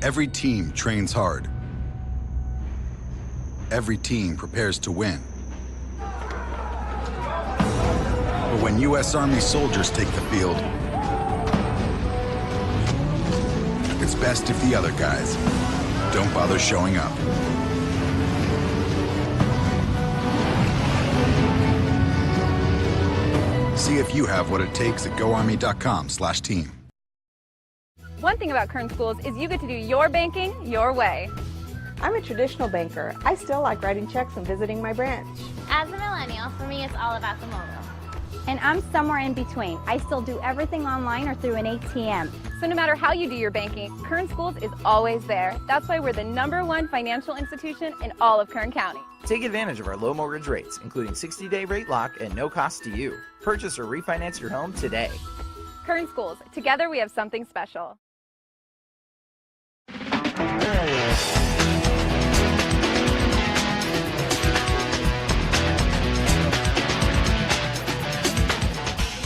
Every team trains hard. Every team prepares to win. But when U.S. Army soldiers take the field, it's best if the other guys don't bother showing up. See if you have what it takes at goarmy.com/team. One thing about Kern Schools is you get to do your banking your way. I'm a traditional banker. I still like writing checks and visiting my branch. As a millennial, for me, it's all about the mobile. And I'm somewhere in between. I still do everything online or through an ATM. So no matter how you do your banking, Kern Schools is always there. That's why we're the #1 financial institution in all of Kern County. Take advantage of our low mortgage rates, including 60-day rate lock and no cost to you. Purchase or refinance your home today. Kern Schools, together we have something special.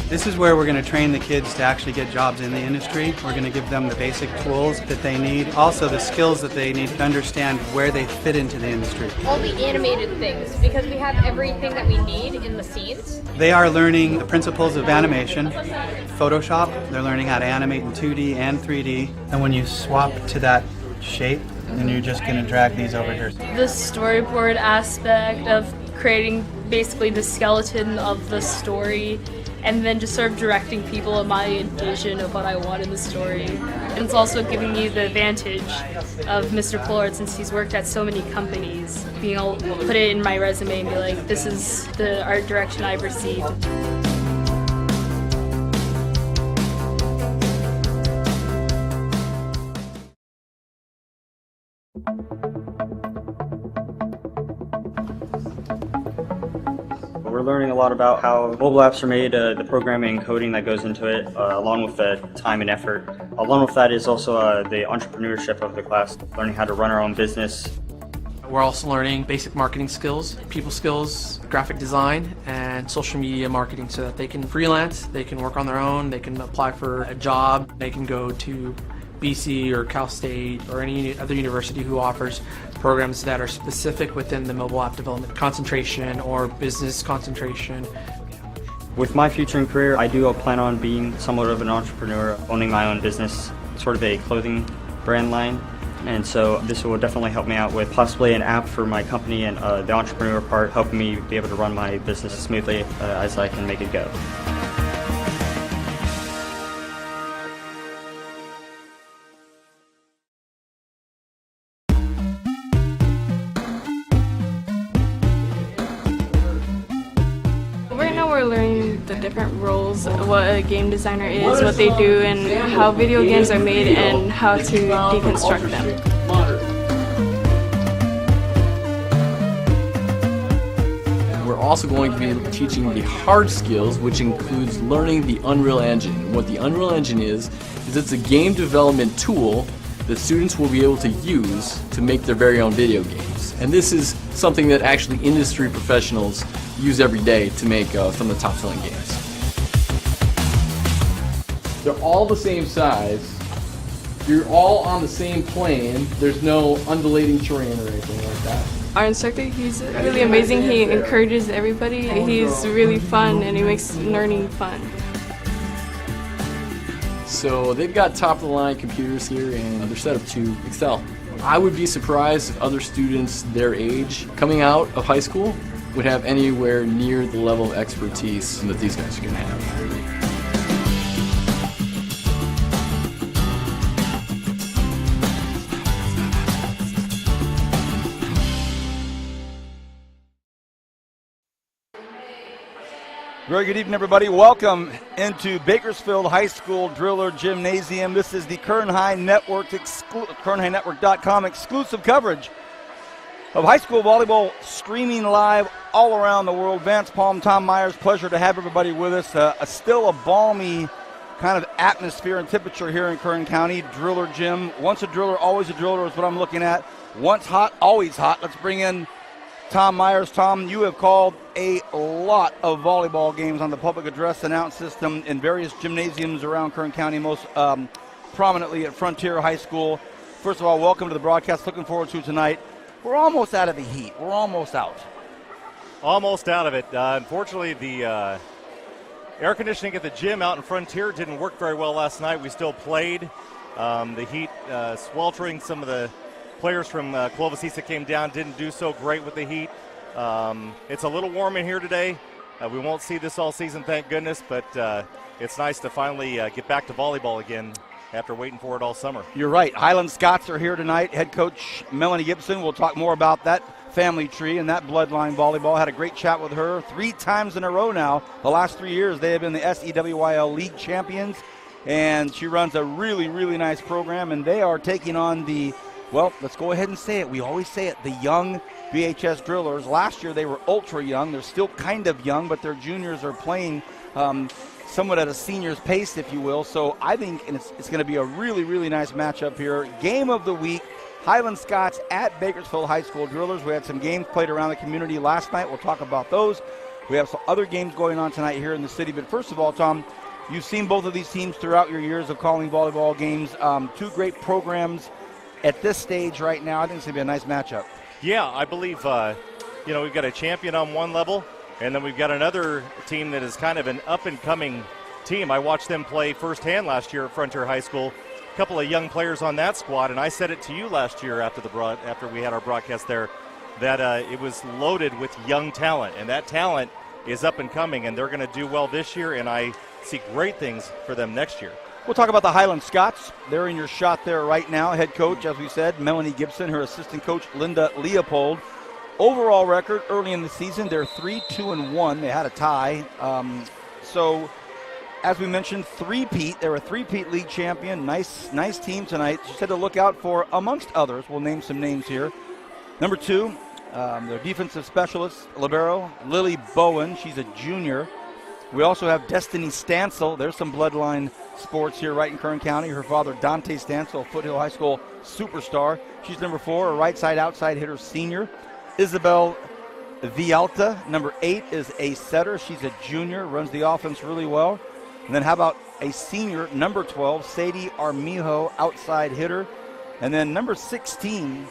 This is where we're going to train the kids to actually get jobs in the industry. We're going to give them the basic tools that they need, also the skills that they need to understand where they fit into the industry. All the animated things, because we have everything that we need in the scenes. They are learning the principles of animation, Photoshop. They're learning how to animate in 2D and 3D. And when you swap to that shape, then you're just going to drag these over here. The storyboard aspect of creating basically the skeleton of the story, and then just sort of directing people in my vision of what I want in the story. And it's also giving me the advantage of Mr. Pollard, since he's worked at so many companies, being able to put it in my resume and be like, this is the art direction I've received. We're learning a lot about how mobile apps are made, the programming and coding that goes into it, along with the time and effort. Along with that is also the entrepreneurship of the class, learning how to run our own business. We're also learning basic marketing skills, people skills, graphic design, and social media marketing so that they can freelance, they can work on their own, they can apply for a job, they can go to BC or Cal State or any other university who offers programs that are specific within the mobile app development concentration or business concentration. With my future and career, I do plan on being somewhat of an entrepreneur, owning my own business, sort of a clothing brand line. And so this will definitely help me out with possibly an app for my company, and the entrepreneur part helping me be able to run my business as smoothly as I can make it go. We're learning the different roles, what a game designer is, what they do, and how video games are made, and how to deconstruct them. We're also going to be teaching the hard skills, which includes learning the Unreal Engine. What the Unreal Engine is it's a game development tool that students will be able to use to make their very own video games. And this is something that actually industry professionals use every day to make some of the top-selling games. They're all the same size. You're all on the same plane. There's no undulating terrain or anything like that. Our instructor, he's really amazing. He encourages everybody. He's really fun, and he makes learning fun. So they've got top-of-the-line computers here, and they're set up to excel. I would be surprised if other students their age coming out of high school would have anywhere near the level of expertise that these guys are going to have. Very good evening, everybody. Welcome into Bakersfield High School Driller Gymnasium. This is the Kern High Network, KernHighNetwork.com exclusive coverage of high school volleyball, streaming live all around the world. Vance Palm, Tom Myers, pleasure to have everybody with us. Still a balmy kind of atmosphere and temperature here in Kern County. Driller Gym. Once a driller, always a driller is what I'm looking at. Once hot, always hot. Let's bring in Tom Myers. Tom, you have called a lot of volleyball games on the public address announce system in various gymnasiums around Kern County, most prominently at Frontier High School. first of all, welcome to the broadcast. Looking forward to tonight. We're almost out of the heat. We're almost out. Almost out of it. Unfortunately, the air conditioning at the gym out in Frontier didn't work very well last night. We still played. The heat sweltering. Some of the players from Clovis East that came down didn't do so great with the heat. It's a little warm in here today. We won't see this all season, thank goodness, but it's nice to finally get back to volleyball again after waiting for it all summer. You're right. Highland Scots are here tonight. Head coach Melanie Gibson. We'll talk more about that family tree and that bloodline volleyball. Had a great chat with her 3 times in a row now. The last 3 years they have been the SEWYL League champions, and she runs a really, really nice program, and they are taking on the, well, let's go ahead and say it. We always say it, the young BHS Drillers. Last year they were ultra young. They're still kind of young, but their juniors are playing somewhat at a senior's pace, if you will. So I think it's going to be a really, really nice matchup here. Game of the week, Highland Scots at Bakersfield High School Drillers. We had some games played around the community last night. We'll talk about those. We have some other games going on tonight here in the city. But first of all, Tom, you've seen both of these teams throughout your years of calling volleyball games. 2 great programs at this stage right now. I think it's going to be a nice matchup. Yeah, I believe, we've got a champion on one level, and then we've got another team that is kind of an up-and-coming team. I watched them play firsthand last year at Frontier High School. A couple of young players on that squad, and I said it to you last year after we had our broadcast there, that it was loaded with young talent, and that talent is up and coming, and they're going to do well this year, and I see great things for them next year. We'll talk about the Highland Scots. They're in your shot there right now. Head coach, as we said, Melanie Gibson, her assistant coach, Linda Leopold. Overall record early in the season, they're 3-2-1. They had a tie. So, as we mentioned, three-peat. They're a three-peat league champion. Nice team tonight. She said to look out for, amongst others, we'll name some names here. Number 2, their defensive specialist, libero, Lily Bowen. She's a junior. We also have Destiny Stansel. There's some bloodline sports here right in Kern County. Her father, Dante Stansel, Foothill High School superstar. She's number 4, a right side outside hitter senior. Isabel Vialta, number 8, is a setter. She's a junior, runs the offense really well. And then how about a senior, number 12, Sadie Armijo, outside hitter. And then number 16,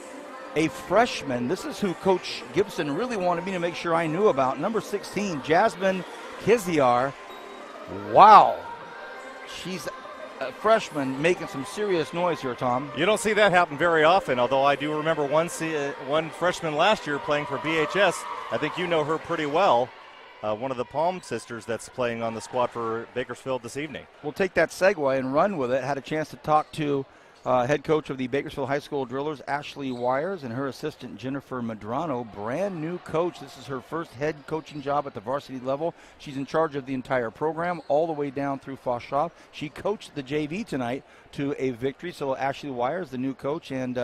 a freshman. This is who Coach Gibson really wanted me to make sure I knew about. Number 16, Jasmine Kiziar. Wow. She's a freshman making some serious noise here, Tom. You don't see that happen very often, although I do remember one freshman last year playing for BHS. I think you know her pretty well. One of the Palm sisters that's playing on the squad for Bakersfield this evening. We'll take that segue and run with it. Had a chance to talk to head coach of the Bakersfield High School Drillers, Ashley Wires, and her assistant, Jennifer Medrano. Brand new coach. This is her first head coaching job at the varsity level. She's in charge of the entire program all the way down through Fosshoff. She coached the JV tonight to a victory. So Ashley Wires, the new coach, and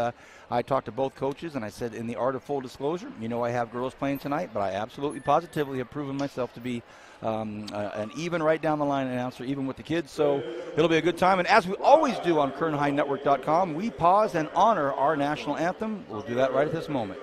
I talked to both coaches, and I said, in the art of full disclosure, I have girls playing tonight, but I absolutely positively have proven myself to be an even right down the line announcer, even with the kids. So it'll be a good time. And as we always do on KernHighNetwork.com, we pause and honor our national anthem. We'll do that right at this moment.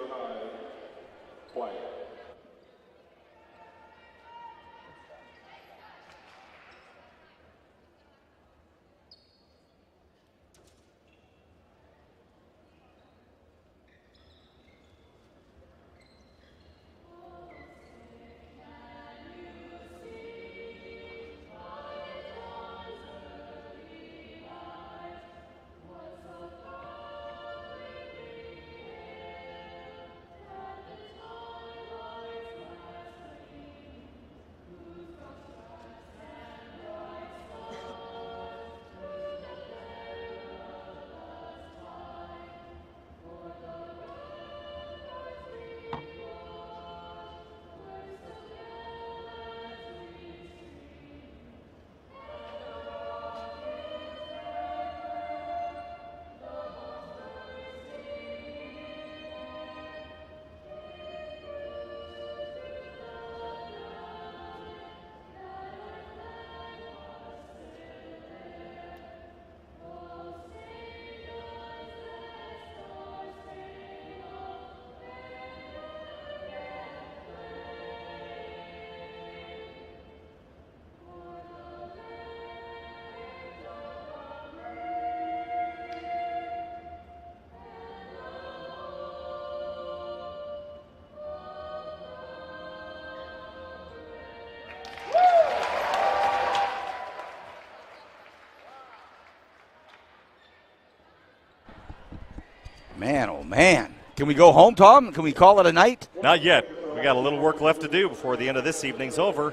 Man, oh man. Can we go home, Tom? Can we call it a night? Not yet. We got a little work left to do before the end of this evening's over.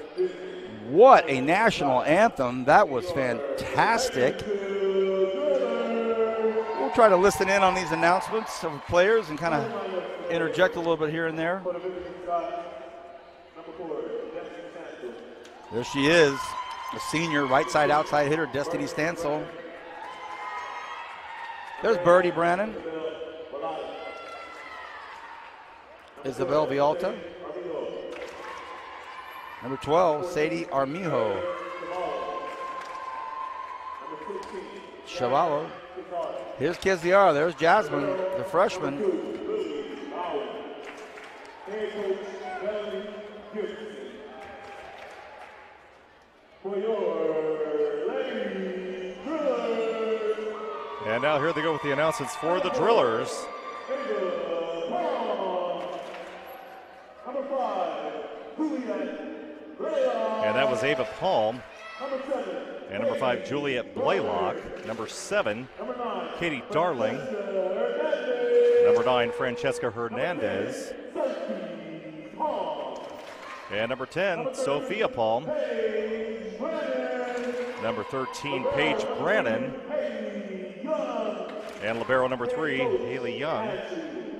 What a national anthem. That was fantastic. We'll try to listen in on these announcements of players and kind of interject a little bit here and there. There she is, the senior right side outside hitter, Destiny Stansel. There's Birdie Brannon. Isabel Vialta. Number 12, Sadie Armijo. Chavallo. Here's Kiziara. There's Jasmine, the freshman. And now here they go with the announcements for the Drillers. And that was Ava Palm. And number 5, Juliet Blaylock. Number 7, Katie Darling. Number 9, Francesca Hernandez. And number 10, Sophia Palm. Number 13, Paige Brannon. And libero number 3,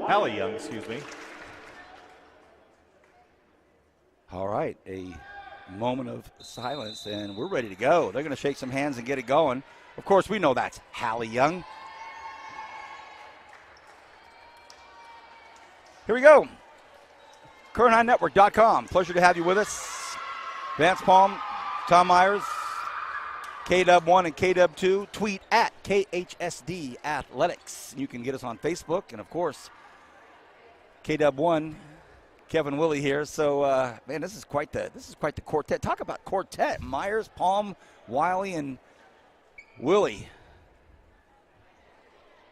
Hallie Young, excuse me. All right, a moment of silence, and we're ready to go. They're going to shake some hands and get it going. Of course, we know that's Hallie Young. Here we go. KernHighNetwork.com. Pleasure to have you with us. Vance Palm, Tom Myers, KW1 and KW2. Tweet at KHSD Athletics. You can get us on Facebook, and of course, KW1, Kevin Willie here. So, man, this is quite the quartet. Talk about quartet. Myers, Palm, Wiley, and Willie.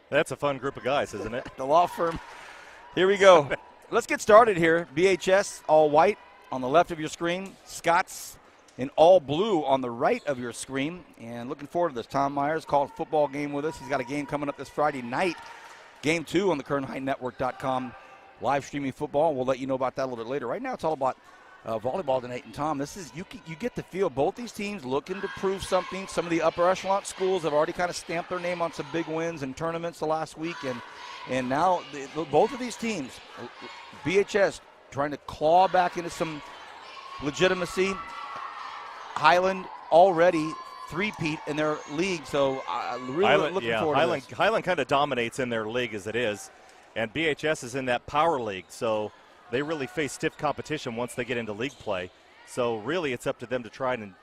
That's a fun group of guys, isn't it? The law firm. Here we go. Let's get started here. BHS, all white on the left of your screen. Scott's in all blue on the right of your screen. And looking forward to this. Tom Myers called a football game with us. He's got a game coming up this Friday night. Game 2 on the KernHighNetwork.com live streaming football. We'll let you know about that a little bit later. Right now it's all about volleyball tonight. And Tom, this is you get to feel both these teams looking to prove something. Some of the upper echelon schools have already kind of stamped their name on some big wins and tournaments the last week. And now both of these teams, BHS trying to claw back into some legitimacy. Highland already three-peat in their league, so really looking forward to this. Highland kind of dominates in their league as it is, and BHS is in that power league, so they really face stiff competition once they get into league play. So really it's up to them to try and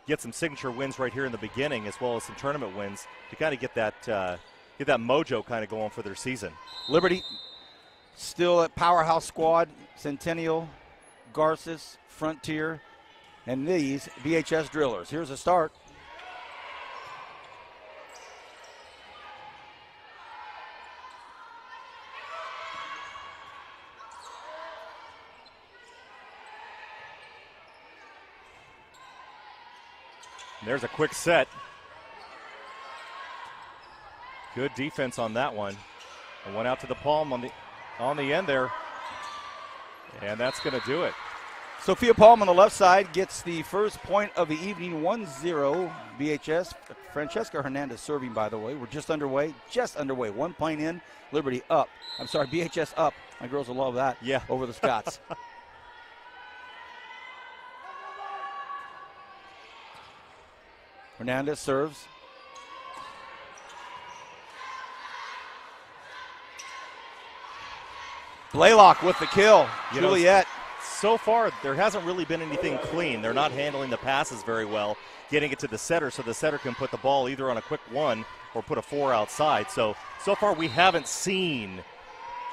get some signature wins right here in the beginning, as well as some tournament wins to kind of get that mojo kind of going for their season. Liberty still at powerhouse squad, Centennial, Garces, Frontier, and these BHS Drillers. Here's a start. There's a quick set. Good defense on that one. And went out to the palm on the end there. And that's going to do it. Sophia Palm on the left side gets the first point of the evening, 1-0 BHS. Francesca Hernandez serving, by the way. We're just underway. 1 point in. Liberty up. I'm sorry, BHS up. My girls will love that. Yeah. Over the Scots. Hernandez serves. Blaylock with the kill. Juliet. So far, there hasn't really been anything clean. They're not handling the passes very well, getting it to the setter so the setter can put the ball either on a quick 1 or put a 4 outside. So far we haven't seen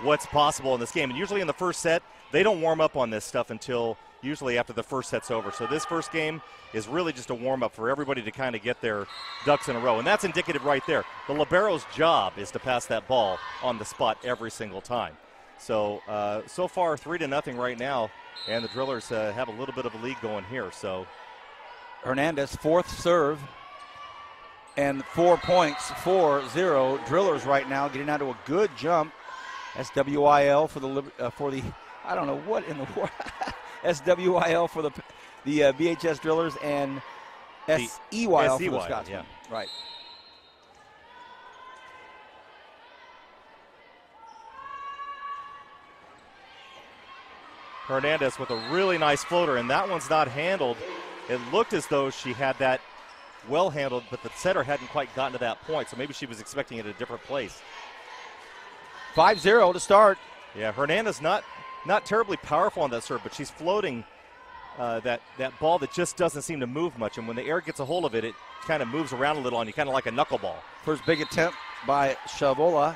what's possible in this game. And usually in the first set, they don't warm up on this stuff until usually after the first set's over. So this first game is really just a warm-up for everybody to kind of get their ducks in a row. And that's indicative right there. The libero's job is to pass that ball on the spot every single time. So far 3-0 right now. And the Drillers have a little bit of a lead going here. So Hernandez, fourth serve, and 4 points, 4-0. Drillers right now getting out to a good jump. SWIL for the I don't know what in the world. SWIL for the BHS Drillers and SEYL for the Scotsmen. Yeah. Right. Hernandez with a really nice floater, and that one's not handled. It looked as though she had that well handled, but the setter hadn't quite gotten to that point, so maybe she was expecting it at a different place. 5-0 to start. Yeah, Hernandez not terribly powerful on that serve, but she's floating that ball that just doesn't seem to move much, and when the air gets a hold of it, it kind of moves around a little on you, kind of like a knuckleball. First big attempt by Shavola.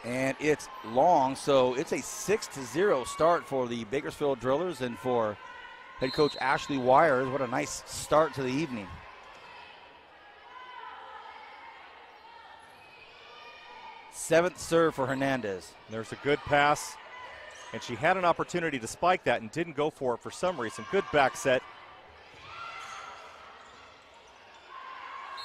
And it's long, so it's a 6-0 start for the Bakersfield Drillers and for head coach Ashley Wires. What a nice start to the evening. Seventh serve for Hernandez. There's a good pass, and she had an opportunity to spike that and didn't go for it for some reason. Good back set.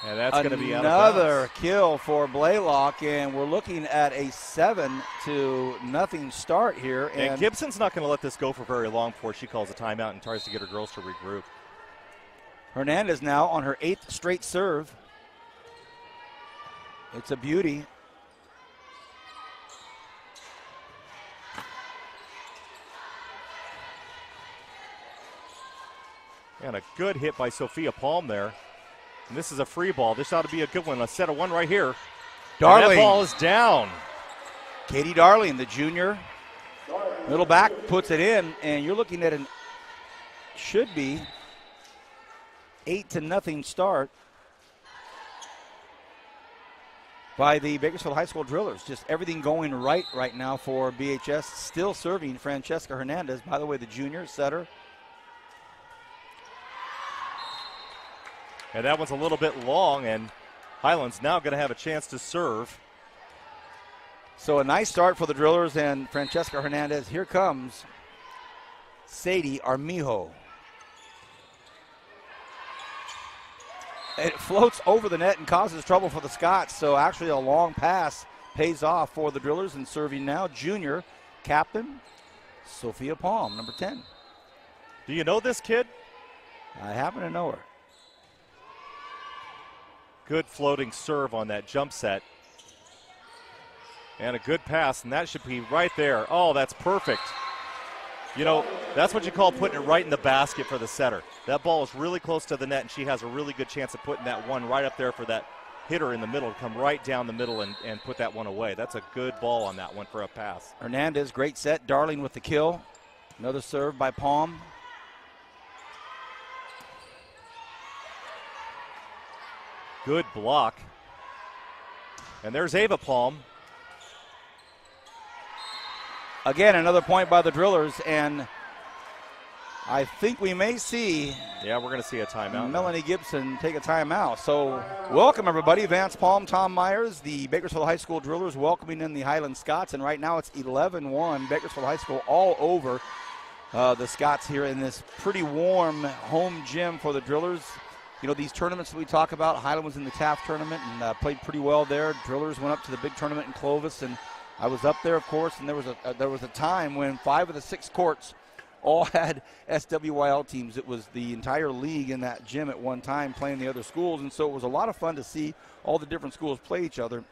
And that's going to be out of bounds. Another kill for Blaylock, and we're looking at a 7-0 start here. And Gibson's not going to let this go for very long before she calls a timeout and tries to get her girls to regroup. Hernandez now on her 8th straight serve. It's a beauty. And a good hit by Sophia Palm there. And this is a free ball. This ought to be a good one. A set of one right here. Darling. And that ball is down. Katie Darling, the junior. Middle back puts it in, and you're looking at should be 8-0 start by the Bakersfield High School Drillers. Just everything going right now for BHS. Still serving Francesca Hernandez, by the way, the junior setter. And that one's a little bit long, and Highland's now going to have a chance to serve. So a nice start for the Drillers and Francesca Hernandez. Here comes Sadie Armijo. It floats over the net and causes trouble for the Scots, so actually a long pass pays off for the Drillers, and serving now junior captain Sophia Palm, number 10. Do you know this kid? I happen to know her. Good floating serve on that jump set. And a good pass, and that should be right there. Oh, that's perfect. You know, that's what you call putting it right in the basket for the setter. That ball is really close to the net, and she has a really good chance of putting that one right up there for that hitter in the middle to come right down the middle and put that one away. That's a good ball on that one for a pass. Hernandez, great set. Darling with the kill. Another serve by Palm. Good block. And there's Ava Palm. Again, another point by the Drillers, and I think we may see we're going to see a timeout. Melanie Gibson take a timeout. So welcome, everybody. Vance Palm, Tom Myers, the Bakersfield High School Drillers welcoming in the Highland Scots, and right now it's 11-1. Bakersfield High School all over the Scots here in this pretty warm home gym for the Drillers. You know, these tournaments that we talk about, Highland was in the Taft tournament and played pretty well there. Drillers went up to the big tournament in Clovis, and I was up there, of course, and there was a time when 5 of the 6 courts all had SWIL teams. It was the entire league in that gym at one time playing the other schools, and so it was a lot of fun to see all the different schools play each other.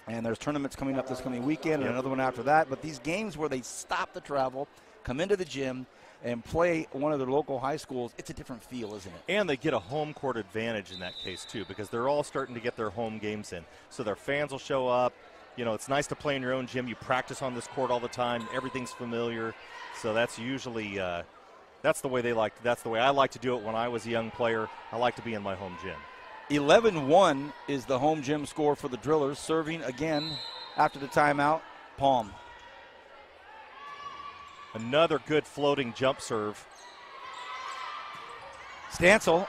And there's tournaments coming up this coming weekend and another one after that. But these games where they stop the travel, come into the gym, and play one of their local high schools, it's a different feel, isn't it? And they get a home court advantage in that case, too, because they're all starting to get their home games in. So their fans will show up. You know, it's nice to play in your own gym. You practice on this court all the time. Everything's familiar. So that's usually that's the way that's the way I like to do it when I was a young player. I like to be in my home gym. 11-1 is the home gym score for the Drillers. Serving again after the timeout, Palm. Another good floating jump serve. Stancil,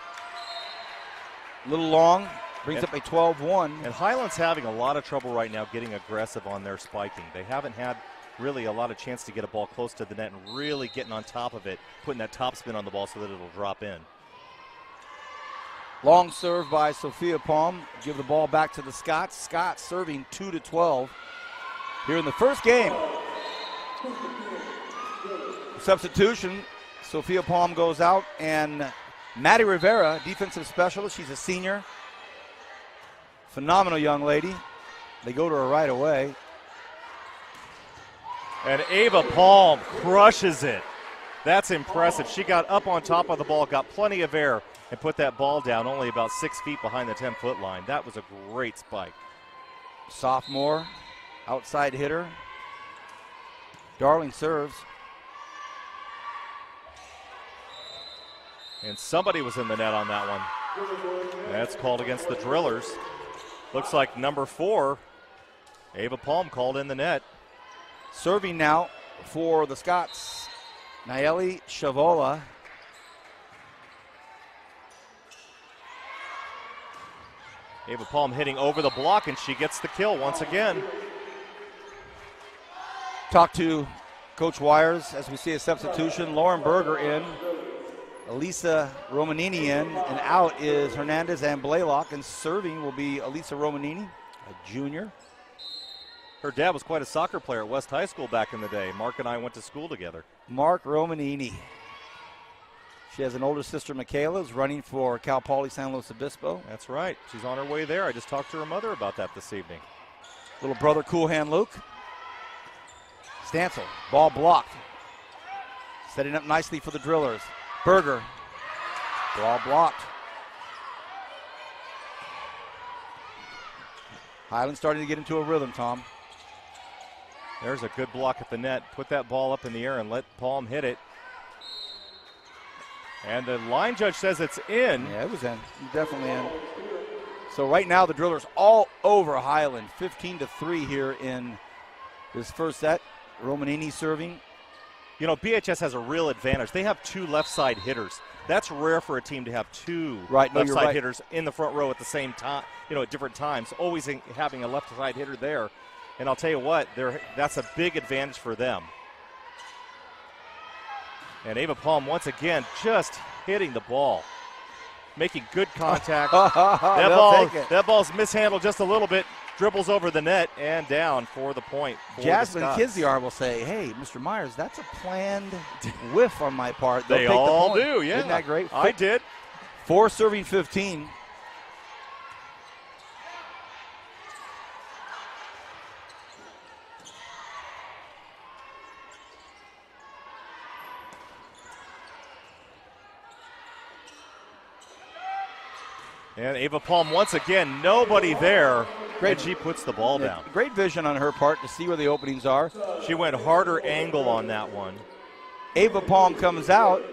a little long, brings up a 12-1. And Highland's having a lot of trouble right now getting aggressive on their spiking. They haven't had really a lot of chance to get a ball close to the net and really getting on top of it, putting that top spin on the ball so that it'll drop in. Long serve by Sophia Palm. Give the ball back to the Scots. Scots serving 2-12 here in the first game. Substitution. Sophia Palm goes out, and Maddie Rivera, defensive specialist. She's a senior. Phenomenal young lady. They go to her right away. And Ava Palm crushes it. That's impressive. She got up on top of the ball, got plenty of air, and put that ball down only about 6 feet behind the 10-foot line. That was a great spike. Sophomore, outside hitter. Darling serves. And somebody was in the net on that one. That's called against the Drillers. Looks like number 4, Ava Palm, called in the net. Serving now for the Scots, Nayeli Shavola. Ava Palm hitting over the block, and she gets the kill once again. Talk to Coach Wires as we see a substitution. Lauren Berger in. Elisa Romanini in, and out is Hernandez and Blaylock, and serving will be Elisa Romanini, a junior. Her dad was quite a soccer player at West High School back in the day. Mark and I went to school together. Mark Romanini. She has an older sister, Michaela, who's running for Cal Poly San Luis Obispo. That's right. She's on her way there. I just talked to her mother about that this evening. Little brother, Cool Hand Luke. Stancil, ball blocked. Setting up nicely for the Drillers. Berger, ball blocked. Highland starting to get into a rhythm, Tom. There's a good block at the net. Put that ball up in the air and let Palm hit it. And the line judge says it's in. Yeah, it was in. Definitely in. So right now the Drillers all over Highland. 15-3 here in this first set. Romanini serving. You know, BHS has a real advantage. They have 2 left side hitters. That's rare for a team to have 2 left side hitters in the front row at the same time, you know, at different times. Always having a left side hitter there. And I'll tell you what, that's a big advantage for them. And Ava Palm once again just hitting the ball. Making good contact. That ball's mishandled just a little bit. Dribbles over the net and down for the point. Jasmine Kiziar will say, hey, Mr. Myers, that's a planned whiff on my part. They all do, yeah. Isn't that great? I did. 4 serving 15. And Ava Palm once again, nobody there. And she puts the ball down. Great vision on her part to see where the openings are. She went harder angle on that one. Ava Palm comes out.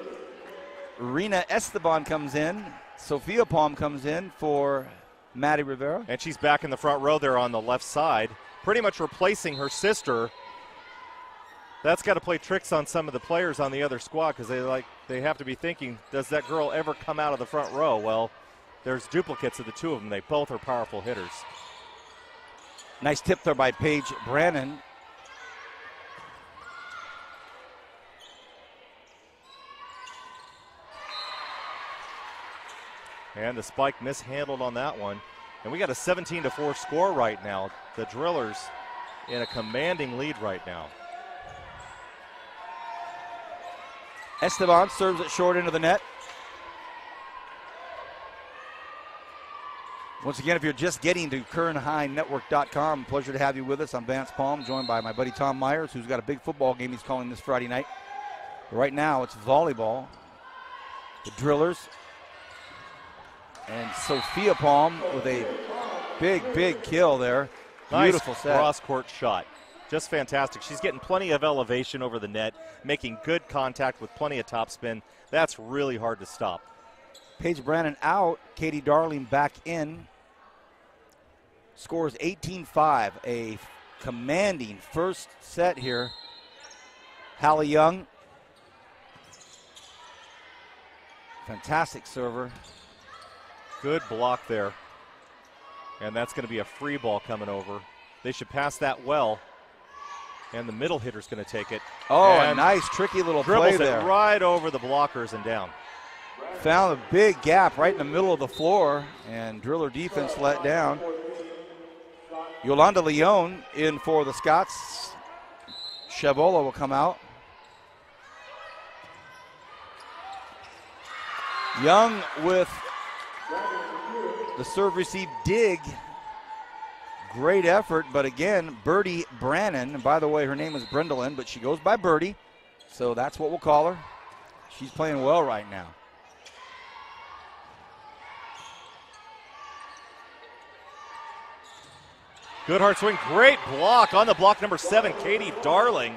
Rena Esteban comes in. Sophia Palm comes in for Maddie Rivera. And she's back in the front row there on the left side, pretty much replacing her sister. That's got to play tricks on some of the players on the other squad because they have to be thinking, does that girl ever come out of the front row? Well, there's duplicates of the 2 of them. They both are powerful hitters. Nice tip there by Paige Brannon. And the spike mishandled on that one. And we got a 17-4 score right now. The Drillers in a commanding lead right now. Esteban serves it short into the net. Once again, if you're just getting to KernHighNetwork.com, pleasure to have you with us. I'm Vance Palm, joined by my buddy Tom Myers, who's got a big football game he's calling this Friday night. Right now, it's volleyball. The Drillers and Sophia Palm with a big kill there. Beautiful nice set. Cross-court shot. Just fantastic. She's getting plenty of elevation over the net, making good contact with plenty of topspin. That's really hard to stop. Paige Brannon out. Katie Darling back in. Scores 18-5. A commanding first set here. Hallie Young. Fantastic server. Good block there. And that's going to be a free ball coming over. They should pass that well. And the middle hitter's going to take it. Oh, and a nice tricky little play dribbles there. it right over the blockers and down. found a big gap right in the middle of the floor, and Driller defense let down. Yolanda Leone in for the Scots. Chavola will come out. Young with the serve receive dig. Great effort, but again, Birdie Brannon. And by the way, her name is Brendolyn, but she goes by Birdie, so that's what we'll call her. She's playing well right now. Good hard swing, great block on the block number 7, Katie Darling.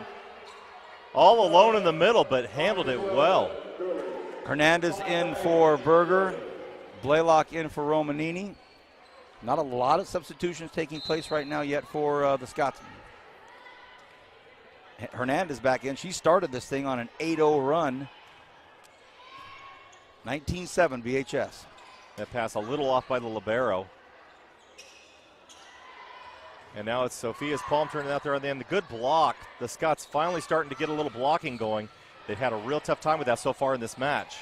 All alone in the middle, but handled it well. Hernandez in for Berger. Blaylock in for Romanini. Not a lot of substitutions taking place right now yet for the Scotsmen. Hernandez back in. She started this thing on an 8-0 run. 19-7 BHS. That pass a little off by the libero. And now it's Sophia's Palm turning out there on the end. The good block. The Scots finally starting to get a little blocking going. They've had a real tough time with that so far in this match.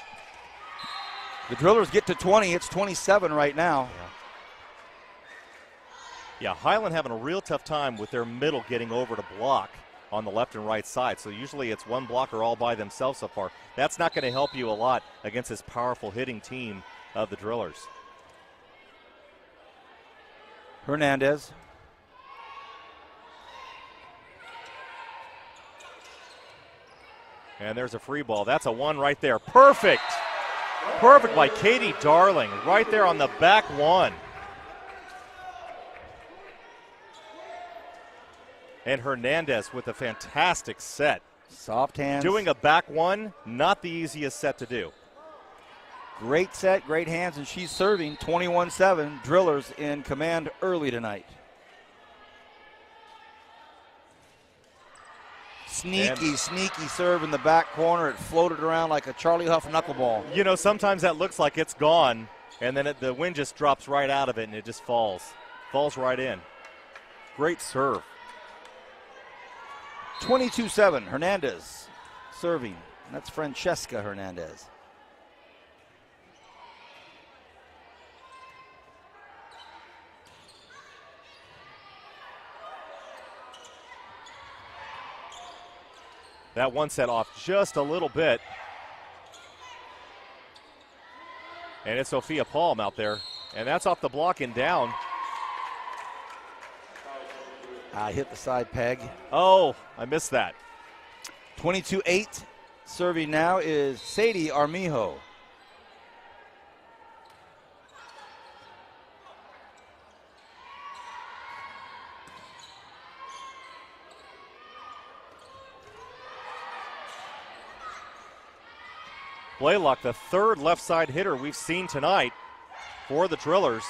The Drillers get to 20. It's 27 right now. Yeah, Highland having a real tough time with their middle getting over to block on the left and right side. So usually it's one blocker all by themselves so far. That's not going to help you a lot against this powerful hitting team of the Drillers. Hernandez. And there's a free ball. That's a one right there. Perfect. Perfect by Katie Darling right there on the back one. And Hernandez with a fantastic set. Soft hands. Doing a back one, not the easiest set to do. Great set, great hands, and she's serving 21-7. Drillers in command early tonight. Sneaky serve in the back corner. It floated around like a Charlie Huff knuckleball. You know, sometimes that looks like it's gone, and then the wind just drops right out of it, and it just falls. Falls right in. Great serve. 22-7, Hernandez serving. That's Francesca Hernandez. That one set off just a little bit. And it's Sophia Palm out there. And that's off the block and down. I hit the side peg. Oh, I missed that. 22-8. Serving now is Sadie Armijo. Blaylock, the third left side hitter we've seen tonight for the Drillers.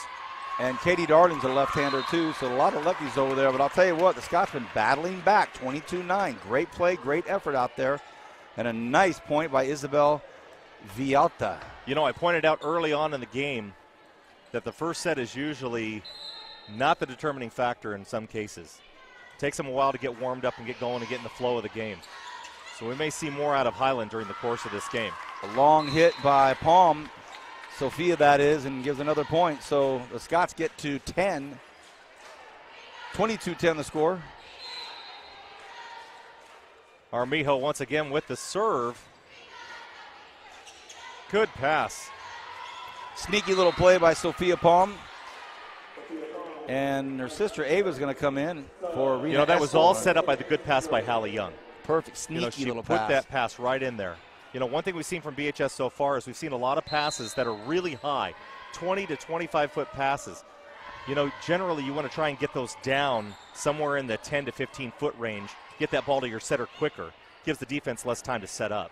And Katie Darling's a left-hander too, so a lot of lefties over there. But I'll tell you what, the Scots been battling back, 22-9. Great play, great effort out there. And a nice point by Isabel Vialta. You know, I pointed out early on in the game that the first set is usually not the determining factor in some cases. It takes them a while to get warmed up and get going and get in the flow of the game. So we may see more out of Highland during the course of this game. A long hit by Palm, Sophia that is, and gives another point. So the Scots get to 10. 22-10 the score. Armijo once again with the serve. Good pass. Sneaky little play by Sophia Palm. And her sister Ava's going to come in for Rena. You know, that was Escobar. all set up by the good pass by Hallie Young. Perfect, sneaky little pass. She put that pass right in there. You know, one thing we've seen from BHS so far is we've seen a lot of passes that are really high, 20 to 25-foot passes. You know, generally you want to try and get those down somewhere in the 10 to 15-foot range, get that ball to your setter quicker. Gives the defense less time to set up.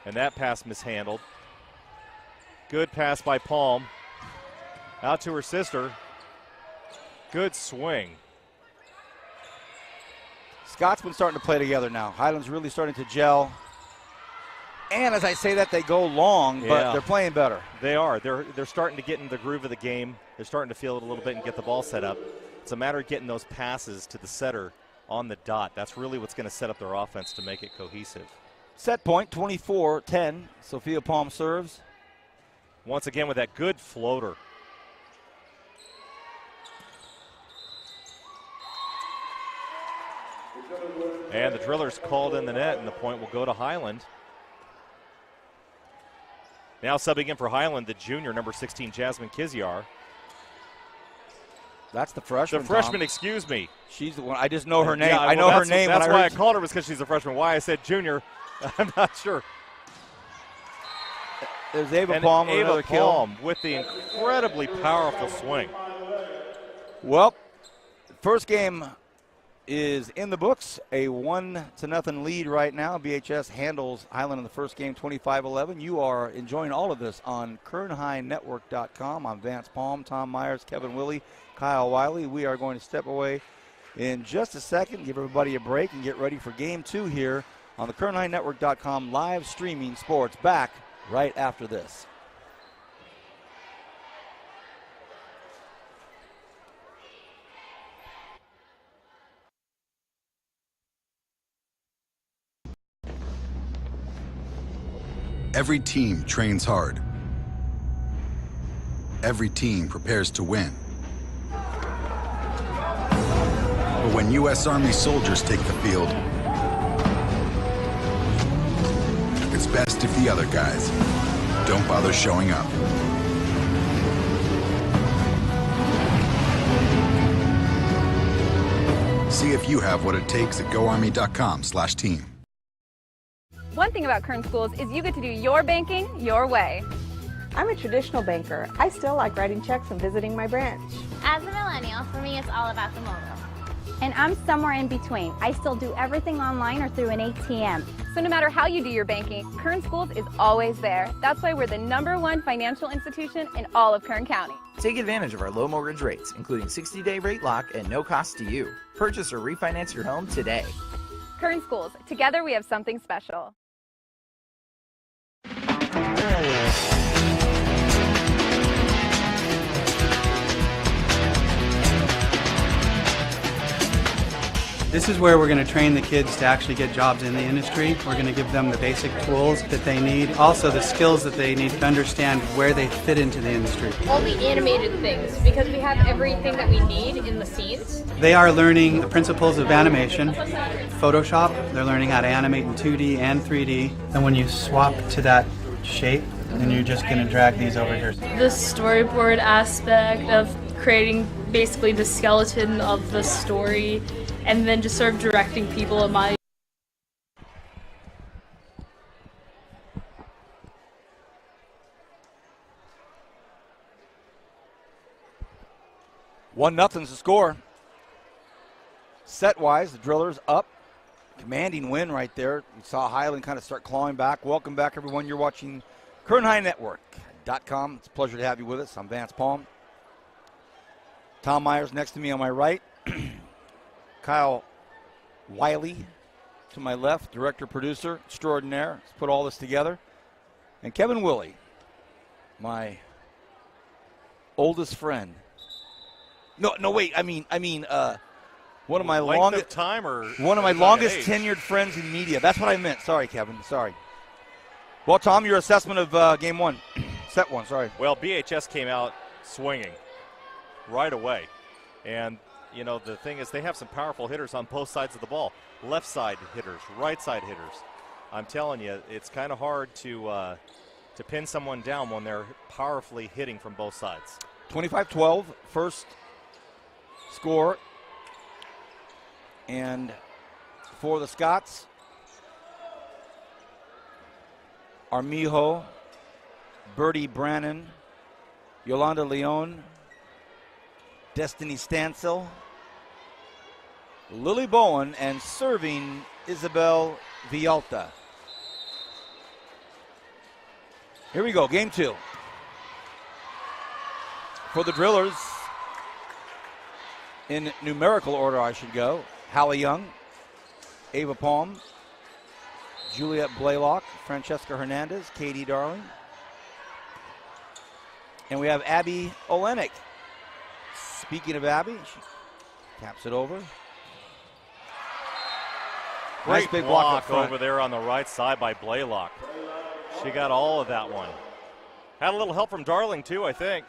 And that pass mishandled. Good pass by Palm. Out to her sister. Good swing. Scotsmen starting to play together now. Highland's really starting to gel. And as I say that, they go long, but they're playing better. They are. They're starting to get in the groove of the game. They're starting to feel it a little bit and get the ball set up. It's a matter of getting those passes to the setter on the dot. That's really what's going to set up their offense to make it cohesive. Set point, 24-10. Sophia Palm serves. Once again with that good floater. And the Drillers called in the net, and the point will go to Highland. Now subbing in for Highland, the junior, number 16, Jasmine Kiziar. That's the freshman. The freshman, Tom. Excuse me. She's the one. I just know her name. Yeah, I know her name. That's why I called her, was because she's a freshman. Why I said junior, I'm not sure. There's Ava and Palm with Ava another Palm kill. with the incredibly powerful swing. Well, first game is in the books. A 1-0 lead right now. BHS handles Highland in the first game 25-11. You are enjoying all of this on KernHighNetwork.com. I'm Vance Palm, Tom Myers, Kevin Willie, Kyle Wiley. We are going to step away in just a second, give everybody a break, and get ready for game 2 here on the KernHighNetwork.com live streaming sports. Back right after this. Every team trains hard. Every team prepares to win. But when U.S. Army soldiers take the field, it's best if the other guys don't bother showing up. See if you have what it takes at goarmy.com/team. One thing about Kern Schools is you get to do your banking your way. I'm a traditional banker. I still like writing checks and visiting my branch. As a millennial, for me, it's all about the mobile. And I'm somewhere in between. I still do everything online or through an ATM. So no matter how you do your banking, Kern Schools is always there. That's why we're the #1 financial institution in all of Kern County. Take advantage of our low mortgage rates, including 60-day rate lock and no cost to you. Purchase or refinance your home today. Kern Schools, together we have something special. This is where we're going to train the kids to actually get jobs in the industry. We're going to give them the basic tools that they need, also the skills that they need to understand where they fit into the industry. All the animated things, because we have everything that we need in the scenes. They are learning the principles of animation, Photoshop. They're learning how to animate in 2D and 3D. And when you swap to that shape, then you're just going to drag these over here. The storyboard aspect of creating basically the skeleton of the story, and then just sort of directing people in my. One nothing's the score. Set-wise, the Drillers up. Commanding win right there. We saw Highland kind of start clawing back. Welcome back, everyone. You're watching KernHighNetwork.com. It's a pleasure to have you with us. I'm Vance Palm. Tom Myers next to me on my right. Kyle Wiley to my left, director, producer, extraordinaire. Let's put all this together. And Kevin Willie, my oldest friend. No, wait. I mean, one of my longest time or one of my longest tenured friends in media. That's what I meant. Sorry, Kevin. Sorry. Well, Tom, your assessment of game 1, set 1. Sorry. Well, BHS came out swinging right away, and you know, the thing is they have some powerful hitters on both sides of the ball. Left side hitters, right side hitters. I'm telling you, it's kind of hard to pin someone down when they're powerfully hitting from both sides. 25-12, first score. And for the Scots, Armijo, Birdie Brannon, Yolanda Leon, Destiny Stansel, Lily Bowen, and serving Isabel Villalta. Here we go, game 2. For the Drillers, in numerical order I should go, Hallie Young, Ava Palm, Juliet Blaylock, Francesca Hernandez, Katie Darling, and we have Abby Olenek. Speaking of Abby, she taps it over. Nice Great big block up front. over there on the right side by Blaylock. She got all of that one. Had a little help from Darling, too, I think.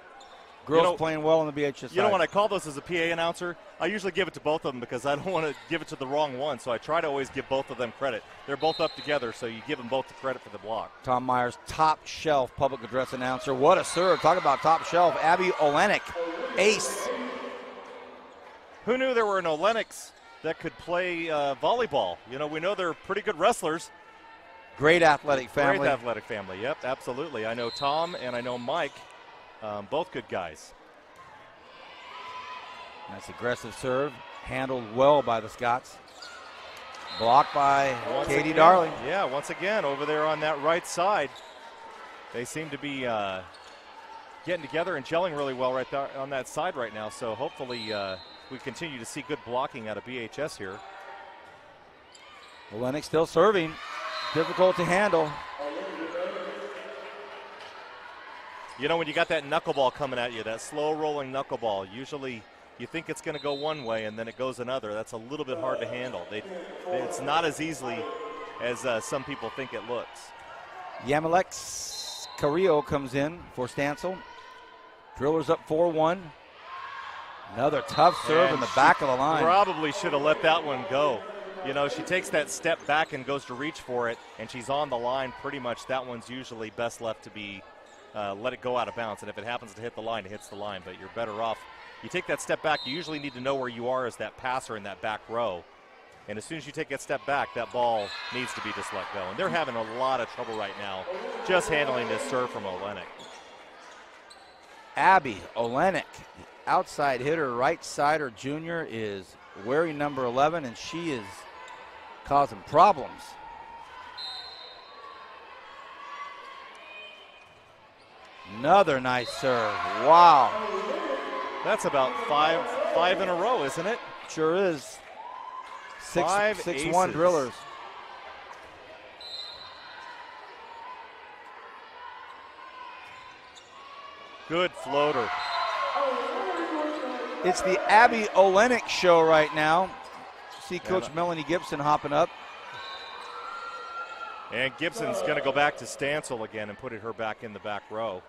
Girls playing well on the BHS side. You know, when I call this as a PA announcer, I usually give it to both of them because I don't want to give it to the wrong one. So I try to always give both of them credit. They're both up together, so you give them both the credit for the block. Tom Myers, top shelf public address announcer. What a serve. Talk about top shelf. Abby Olenek, ace. Who knew there were an Olenics that could play volleyball? You know, we know they're pretty good wrestlers. Great athletic family. Great athletic family, yep, absolutely. I know Tom and I know Mike, both good guys. Nice aggressive serve, handled well by the Scots. Blocked by Katie Darling. Yeah, once again, over there on that right side. They seem to be getting together and gelling really well right there on that side right now, so hopefully we continue to see good blocking out of BHS here. Olenek still serving. Difficult to handle. You know, when you got that knuckleball coming at you, that slow rolling knuckleball, usually you think it's going to go one way and then it goes another. That's a little bit hard to handle. It's not as easily as some people think it looks. Yamilex Carrillo comes in for Stancil. Drillers up 4-1. Another tough serve in the back of the line. Probably should have let that one go. You know, she takes that step back and goes to reach for it, and she's on the line pretty much. That one's usually best left to be let it go out of bounds. And if it happens to hit the line, it hits the line. But you're better off. You take that step back, you usually need to know where you are as that passer in that back row. And as soon as you take that step back, that ball needs to be just let go. And they're having a lot of trouble right now just handling this serve from Olenek. Abby Olenek, the outside hitter, right sider junior, is wearing number 11, and she is causing problems. Another nice serve. Wow. That's about five in a row, isn't it? Sure is. 6-1 aces. Drillers. Good floater. It's the Abby Olenek show right now. See Coach Melanie Gibson hopping up. And Gibson's going to go back to Stancil again and put her back in the back row.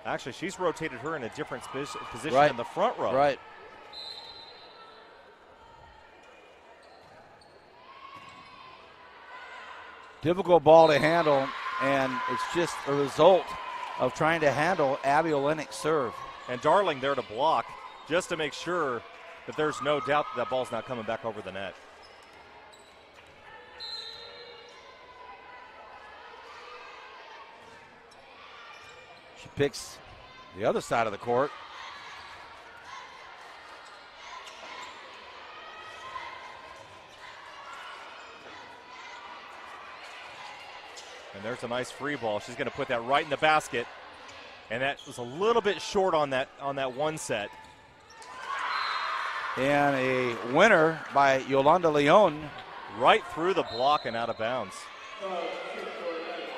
Actually, she's rotated her in a different position in the front row. Right. Difficult ball to handle, and it's just a result of trying to handle Abby Olenek's serve. And Darling there to block just to make sure that there's no doubt that ball's not coming back over the net. She picks the other side of the court. And there's a nice free ball. She's going to put that right in the basket. And that was a little bit short on that one set. And a winner by Yolanda Leon. Right through the block and out of bounds.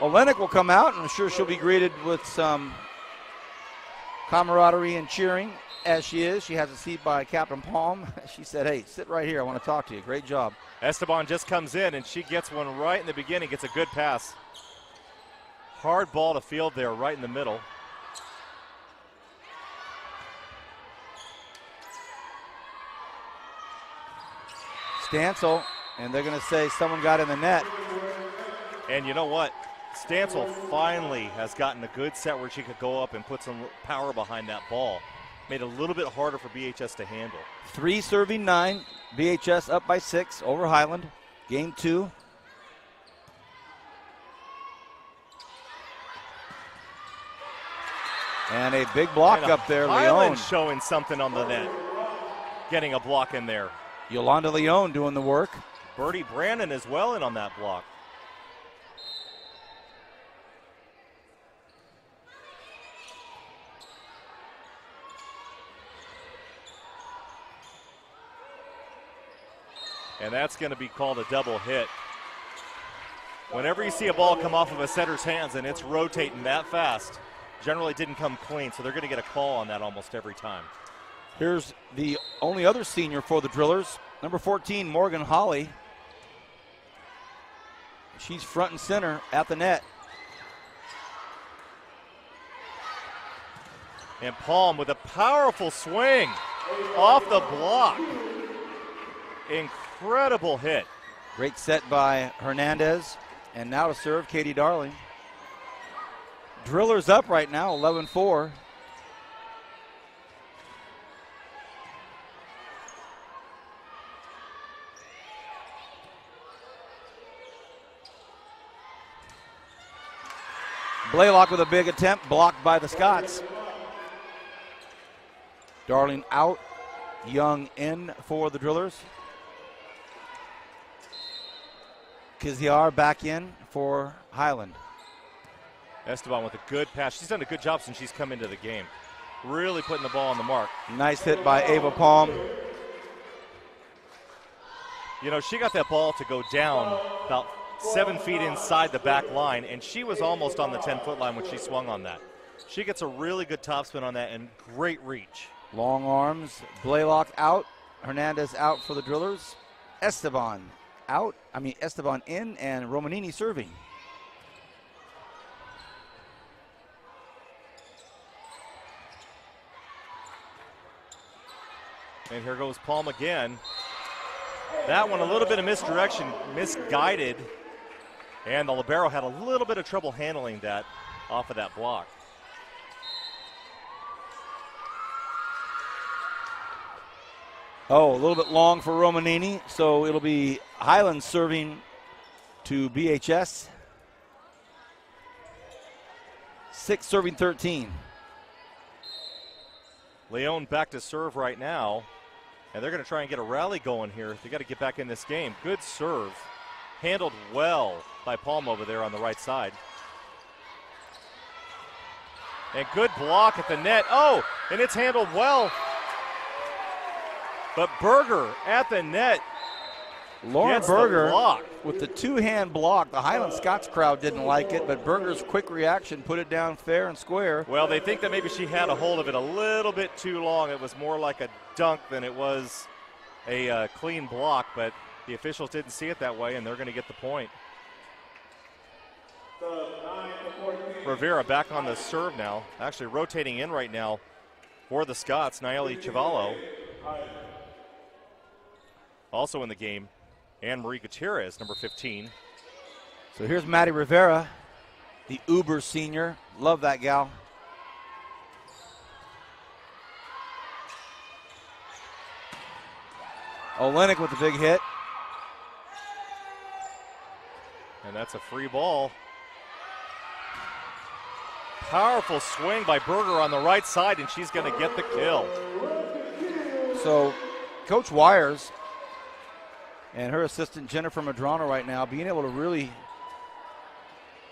Olenek will come out, and I'm sure she'll be greeted with some camaraderie and cheering, as she is. She has a seat by Captain Palm. She said, hey, sit right here. I want to talk to you. Great job. Esteban just comes in, and she gets one right in the beginning, gets a good pass. Hard ball to field there right in the middle. Stancil, and they're going to say someone got in the net. And you know what? Stancil finally has gotten a good set where she could go up and put some power behind that ball. Made it a little bit harder for BHS to handle. 3 serving 9. BHS up by 6 over Highland. Game 2. And a big block up there, Highland Leon. showing something on the net. Getting a block in there. Yolanda Leon doing the work. Birdie Brandon as well in on that block. And that's going to be called a double hit. Whenever you see a ball come off of a setter's hands and it's rotating that fast, generally didn't come clean, so they're going to get a call on that almost every time. Here's the only other senior for the Drillers, number 14, Morgan Holly. She's front and center at the net. And Palm with a powerful swing off the block. Incredible hit. Great set by Hernandez. And now to serve, Katie Darling. Drillers up right now, 11-4. Blaylock with a big attempt, blocked by the Scots. Darling out, Young in for the Drillers. Kiziar back in for Highland. Esteban with a good pass. She's done a good job since she's come into the game. Really putting the ball on the mark. Nice hit by Ava Palm. You know, she got that ball to go down about 7 feet inside the back line, and she was almost on the 10-foot line when she swung on that. She gets a really good topspin on that and great reach. Long arms, Blaylock out, Hernandez out for the Drillers. Esteban in, and Romanini serving. And here goes Palm again. That one a little bit of misdirection, misguided, and the libero had a little bit of trouble handling that off of that block. Oh, a little bit long for Romanini, so it'll be Highland serving to BHS. 6 serving 13. Leon back to serve right now, and they're going to try and get a rally going here. They got to get back in this game. Good serve, handled well by Palm over there on the right side. And good block at the net. Oh, and it's handled well. But Berger at the net. Lauren gets the Berger block. with the two-hand block. The Highland Scots crowd didn't like it, but Berger's quick reaction put it down fair and square. Well, they think that maybe she had a hold of it a little bit too long. It was more like a dunk than it was a clean block, but the officials didn't see it that way, and they're going to get the point. Rivera back on the serve now, actually rotating in right now for the Scots. Nayeli Chavallo also in the game, and Marie Gutierrez, number 15. So here's Maddie Rivera, the Uber senior. Love that gal. Olenek with the big hit. And that's a free ball. Powerful swing by Berger on the right side, and she's going to get the kill. So Coach Wires and her assistant Jennifer Madrano right now being able to really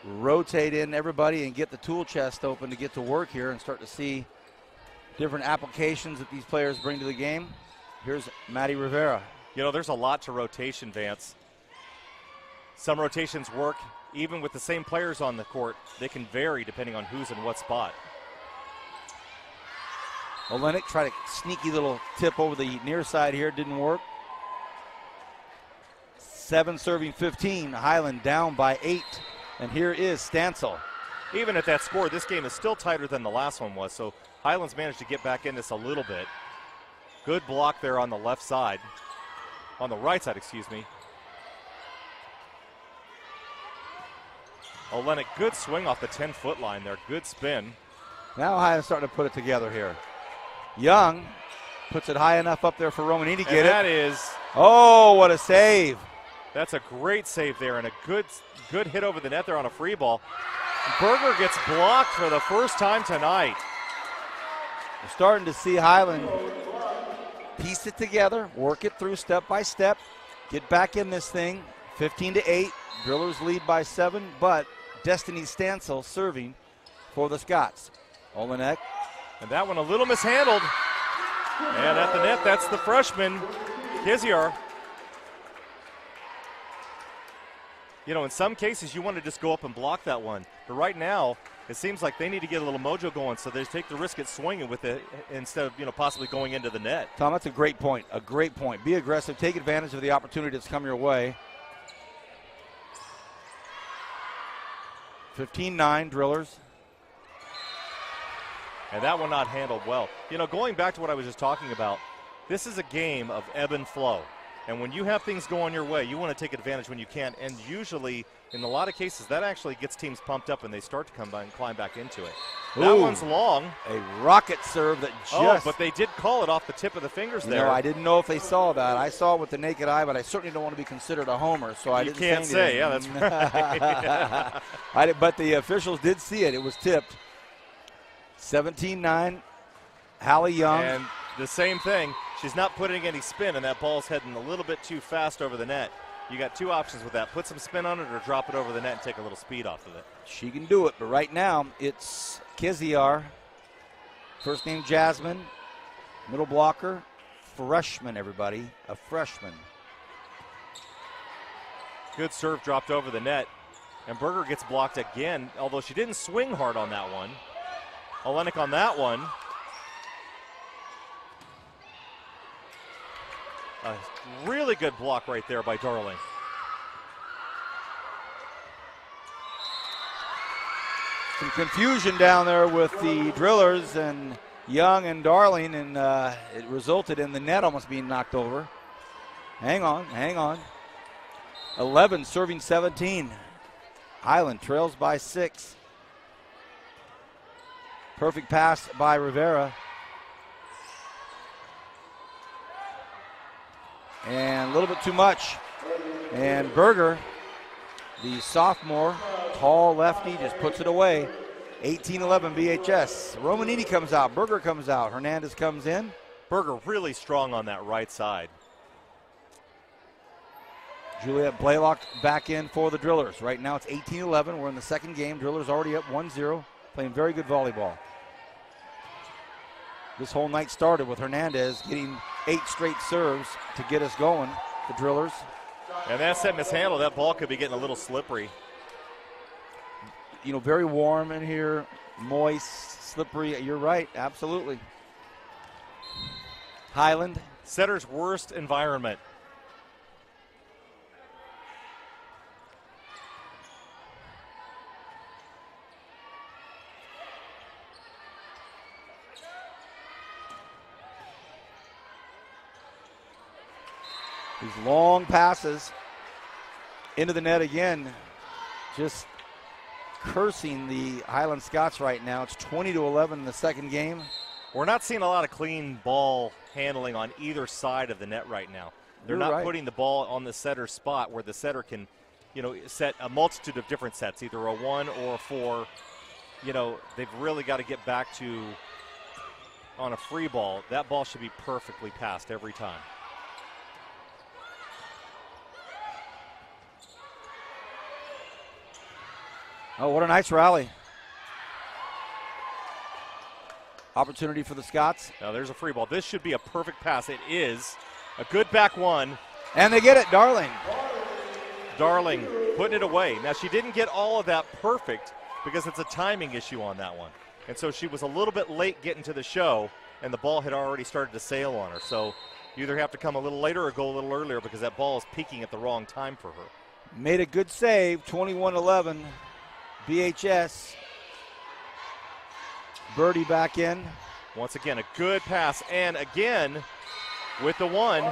rotate in everybody and get the tool chest open to get to work here and start to see different applications that these players bring to the game. Here's Maddie Rivera. You know, there's a lot to rotation, Vance. Some rotations work even with the same players on the court. They can vary depending on who's in what spot. Olenek tried a sneaky little tip over the near side here, didn't work. 7 serving 15, Highland down by 8. And here is Stansel. Even at that score, this game is still tighter than the last one was, so Highland's managed to get back in this a little bit. Good block there on the left side. On the right side, excuse me. Olenek, good swing off the 10-foot line there. Good spin. Now Highland's starting to put it together here. Young puts it high enough up there for Romanini to get it. That is. Oh, what a save. That's a great save there and a good hit over the net there on a free ball. Berger gets blocked for the first time tonight. We're starting to see Highland piece it together, work it through step by step, get back in this thing. 15-8. Drillers lead by 7, but Destiny Stansel serving for the Scots. Olenek. And that one a little mishandled. And at the net, that's the freshman, Kiziar. You know, in some cases, you want to just go up and block that one. But right now, it seems like they need to get a little mojo going, so they take the risk at swinging with it instead of possibly going into the net. Tom, that's a great point. A great point. Be aggressive. Take advantage of the opportunity that's come your way. 15-9 Drillers. And that one not handled well. Going back to what I was just talking about, this is a game of ebb and flow. And when you have things going your way, you want to take advantage when you can. And usually, in a lot of cases, that actually gets teams pumped up and they start to come by and climb back into it. That one's long. A rocket serve that just... Oh, but they did call it off the tip of the fingers there. I didn't know if they saw that. I saw it with the naked eye, but I certainly don't want to be considered a homer, so I didn't say anything. You can't say, yeah, that's right. But the officials did see it. It was tipped. 17-9, Hallie Young. And the same thing. She's not putting any spin, and that ball's heading a little bit too fast over the net. You got two options with that. Put some spin on it or drop it over the net and take a little speed off of it. She can do it, but right now it's Kiziar. First name Jasmine. Middle blocker. Freshman, everybody. A freshman. Good serve dropped over the net. And Berger gets blocked again, although she didn't swing hard on that one. Olenek on that one. A really good block right there by Darling. Some confusion down there with the Drillers and Young and Darling, and it resulted in the net almost being knocked over. Hang on. 11 serving 17. Highland trails by 6. Perfect pass by Rivera. And a little bit too much. And Berger, the sophomore, tall lefty, just puts it away. 18-11 BHS. Romanini comes out. Berger comes out. Hernandez comes in. Berger really strong on that right side. Juliet Blaylock back in for the Drillers. Right now it's 18-11. We're in the second game. Drillers already up 1-0. Playing very good volleyball. This whole night started with Hernandez getting 8 straight serves to get us going, the Drillers. And that set mishandled. That ball could be getting a little slippery. Very warm in here, moist, slippery. You're right, absolutely. Highland. Setter's worst environment. These long passes into the net again. Just cursing the Highland Scots right now. It's 20-11 in the second game. We're not seeing a lot of clean ball handling on either side of the net right now. They're not putting the ball on the setter spot where the setter can, set a multitude of different sets, either a 1 or a 4. They've really got to get back to, on a free ball, that ball should be perfectly passed every time. Oh, what a nice rally. Opportunity for the Scots. Now there's a free ball. This should be a perfect pass. It is. A good back one. And they get it, Darling. Darling putting it away. Now she didn't get all of that perfect because it's a timing issue on that one. And so she was a little bit late getting to the show, and the ball had already started to sail on her. So you either have to come a little later or go a little earlier because that ball is peaking at the wrong time for her. Made a good save, 21-11. BHS. Birdie back in. Once again, a good pass, and again with the 1.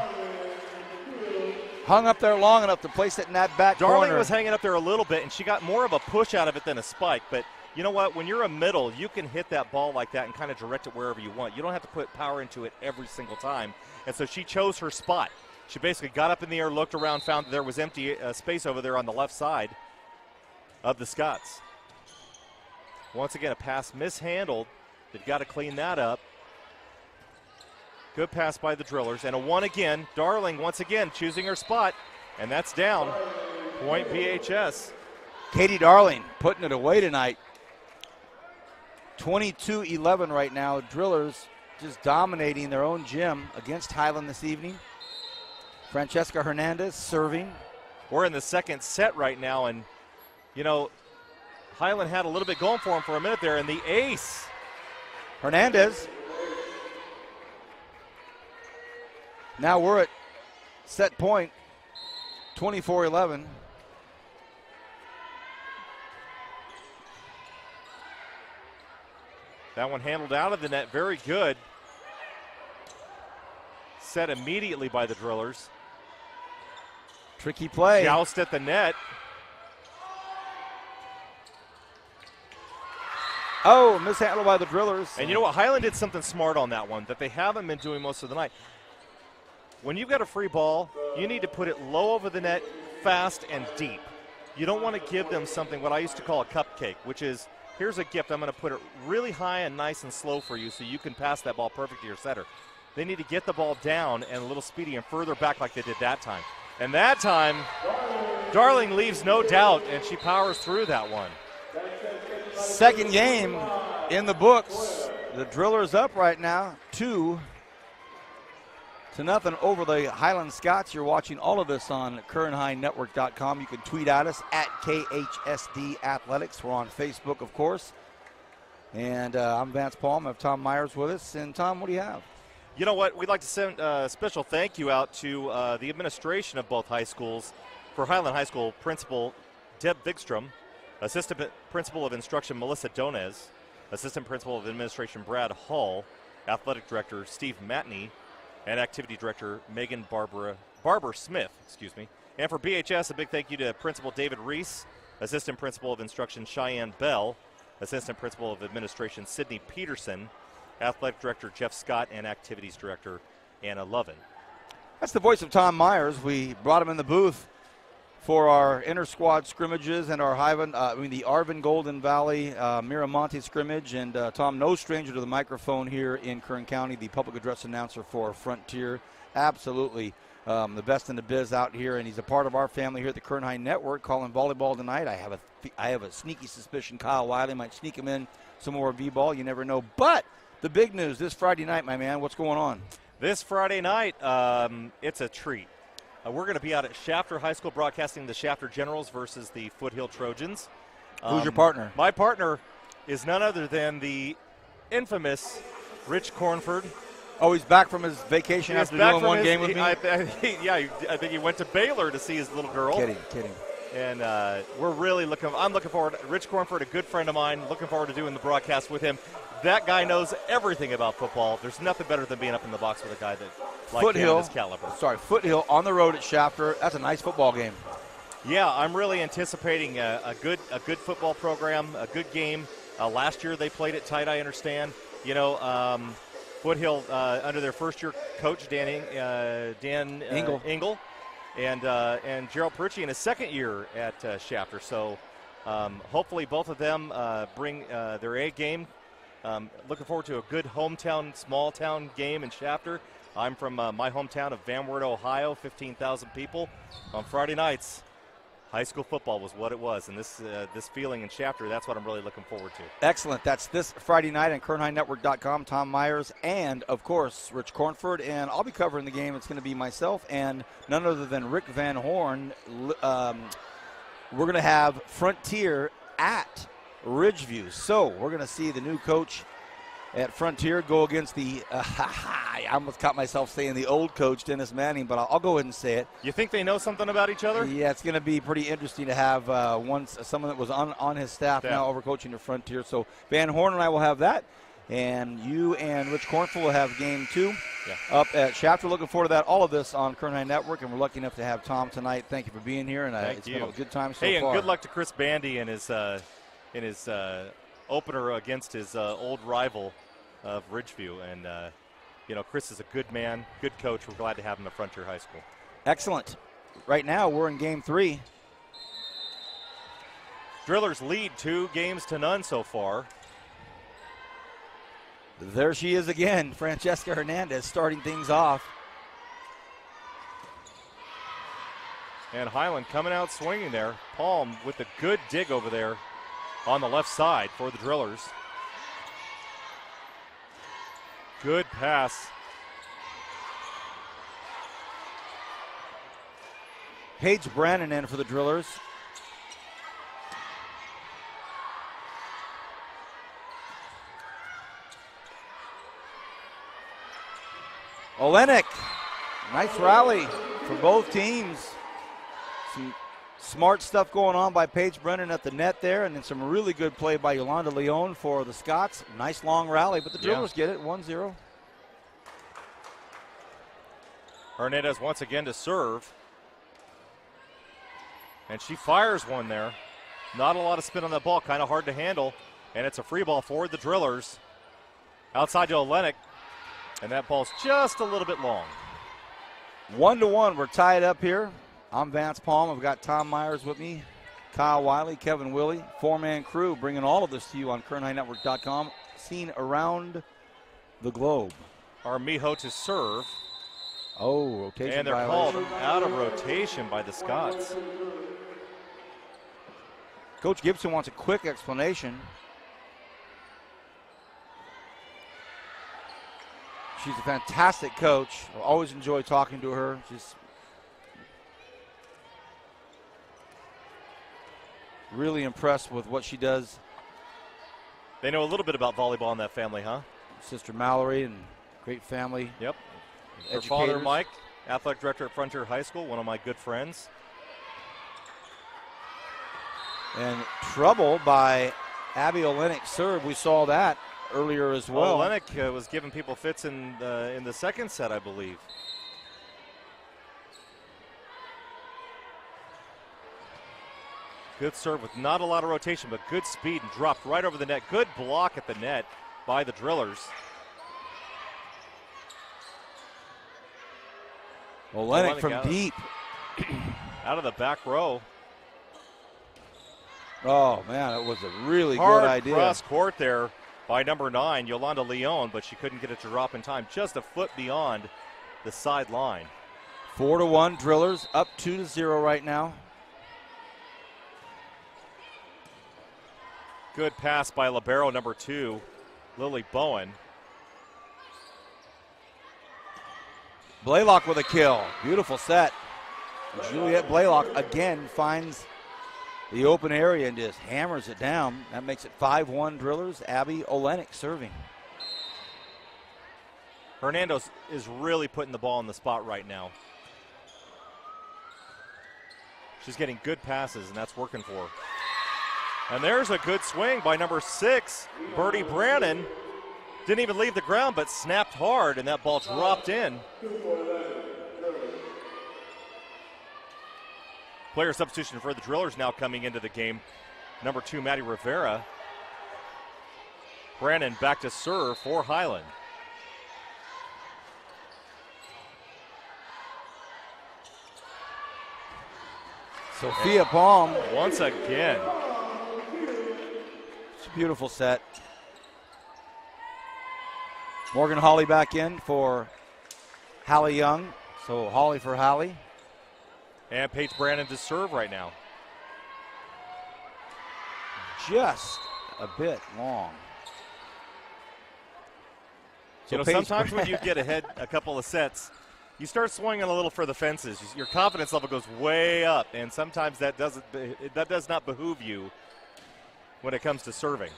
Hung up there long enough to place it in that back corner. Darling was hanging up there a little bit, and she got more of a push out of it than a spike. But you know what? When you're a middle, you can hit that ball like that and kind of direct it wherever you want. You don't have to put power into it every single time. And so she chose her spot. She basically got up in the air, looked around, found that there was empty space over there on the left side of the Scots. Once again, a pass mishandled. They've got to clean that up. Good pass by the Drillers. And a 1 again. Darling, once again, choosing her spot. And that's down. Point BHS. Katie Darling putting it away tonight. 22-11 right now. Drillers just dominating their own gym against Highland this evening. Francesca Hernandez serving. We're in the second set right now, and, Highland had a little bit going for him for a minute there, and the ace. Hernandez. Now we're at set point, 24-11. That one handled out of the net, very good. Set immediately by the Drillers. Tricky play. Joust at the net. Oh, mishandled by the Drillers. And you know what? Highland did something smart on that one that they haven't been doing most of the night. When you've got a free ball, you need to put it low over the net, fast and deep. You don't want to give them something, what I used to call a cupcake, which is, here's a gift. I'm going to put it really high and nice and slow for you so you can pass that ball perfect to your setter. They need to get the ball down and a little speedy and further back like they did that time. And that time, Darling leaves no doubt, and she powers through that one. Second game in the books. The Drillers up right now, 2-0 over the Highland Scots. You're watching all of this on KernHighNetwork.com. You can tweet at us at KHSD Athletics. We're on Facebook, of course. And I'm Vance Palm. I have Tom Myers with us. And Tom, what do you have? You know what? We'd like to send a special thank you out to the administration of both high schools. For Highland High School, Principal Deb Vigstrom, Assistant Principal of Instruction Melissa Donez, Assistant Principal of Administration Brad Hall, Athletic Director Steve Matney, and Activity Director Megan Barber Smith, And for BHS, a big thank you to Principal David Reese, Assistant Principal of Instruction Cheyenne Bell, Assistant Principal of Administration Sydney Peterson, Athletic Director Jeff Scott, and Activities Director Anna Lovin. That's the voice of Tom Myers. We brought him in the booth for our inter-squad scrimmages and our the Arvin Golden Valley Miramonte scrimmage. And Tom, no stranger to the microphone here in Kern County, the public address announcer for Frontier. Absolutely the best in the biz out here, and he's a part of our family here at the Kern High Network, calling volleyball tonight. I have a sneaky suspicion Kyle Wiley might sneak him in some more V-ball. You never know. But the big news this Friday night, my man, what's going on? This Friday night, it's a treat. We're going to be out at Shafter High School broadcasting the Shafter Generals versus the Foothill Trojans. Who's your partner? My partner is none other than the infamous Rich Cornford. Oh, he's back from his vacation after doing one game with me? I think he went to Baylor to see his little girl. Kidding. And I'm looking forward. Rich Cornford, a good friend of mine, looking forward to doing the broadcast with him. That guy knows everything about football. There's nothing better than being up in the box with a guy that like him, his caliber. Foothill on the road at Shafter. That's a nice football game. Yeah, I'm really anticipating a good football program, a good game. Last year they played it tight, I understand. Foothill under their first-year coach Dan Engel, and Gerald Perucci in his second year at Shafter. So hopefully both of them bring their A game. Looking forward to a good hometown, small-town game in Shafter. I'm from my hometown of Van Wert, Ohio, 15,000 people. On Friday nights, high school football was what it was, and this feeling in Shafter, that's what I'm really looking forward to. Excellent. That's this Friday night on KernHighNetwork.com. Tom Myers and, of course, Rich Cornford, and I'll be covering the game. It's going to be myself and none other than Rick Van Horn. We're going to have Frontier at Ridgeview. So we're going to see the new coach at Frontier go against the, I almost caught myself saying the old coach, Dennis Manning, but I'll go ahead and say it. You think they know something about each other? Yeah, it's going to be pretty interesting to have someone that was on his staff now overcoaching the Frontier. So Van Horn and I will have that, and you and Rich Cornford will have game 2 up at Shafter. Looking forward to that. All of this on Kern High Network, and we're lucky enough to have Tom tonight. Thank you for being here, and it's been a good time so far. Hey, and good luck to Chris Bandy in his opener against his old rival of Ridgeview. And, Chris is a good man, good coach. We're glad to have him at Frontier High School. Excellent. Right now, we're in game 3. Drillers lead 2-0 so far. There she is again, Francesca Hernandez starting things off. And Highland coming out swinging there. Palm with a good dig over there on the left side for the Drillers. Good pass. Paige Brannon in for the Drillers. Olenek, nice rally for both teams. Some smart stuff going on by Paige Brennan at the net there, and then some really good play by Yolanda Leon for the Scots. Nice long rally, but the Drillers get it, 1-0. Hernandez once again to serve. And she fires one there. Not a lot of spin on that ball, kind of hard to handle. And it's a free ball for the Drillers. Outside to Olenek. And that ball's just a little bit long. 1-1, we're tied up here. I'm Vance Palm. I've got Tom Myers with me, Kyle Wiley, Kevin Willie, four-man crew, bringing all of this to you on KernHighNetwork.com, seen around the globe. Armijo to serve. Oh, rotation and they're violation. called out of rotation by the Scots. Coach Gibson wants a quick explanation. She's a fantastic coach. I always enjoy talking to her. She's really impressed with what she does. They know a little bit about volleyball in that family, huh? Sister Mallory and great family. Yep. Her father, Mike, athletic director at Frontier High School, one of my good friends. And trouble by Abby Olenek serve. We saw that earlier as well. Olenek was giving people fits in the second set, I believe. Good serve with not a lot of rotation, but good speed and dropped right over the net. Good block at the net by the Drillers. Olenek from deep. Out of the back row. Oh, man, it was a really Hard good idea. cross court there by number 9, Yolanda Leon, but she couldn't get it to drop in time. Just a foot beyond the sideline. 4-1, Drillers up 2-0 right now. Good pass by libero number 2, Lily Bowen. Blaylock with a kill. Beautiful set. Juliet Blaylock again finds the open area and just hammers it down. That makes it 5-1 Drillers. Abby Olenek serving. Hernandez is really putting the ball in the spot right now. She's getting good passes, and that's working for her. And there's a good swing by number 6, Birdie Brannon. Didn't even leave the ground, but snapped hard, and that ball dropped in. Player substitution for the Drillers now coming into the game. Number 2, Maddie Rivera. Brannon back to serve for Highland. Sophia Palm. Once again. It's a beautiful set. Morgan Hawley back in for Hallie Young. So Hawley for Hallie. And Paige Brannon to serve right now. Just a bit long. So you know, sometimes when you get ahead a couple of sets, you start swinging a little for the fences. Your confidence level goes way up, and sometimes that does not behoove you when it comes to serving.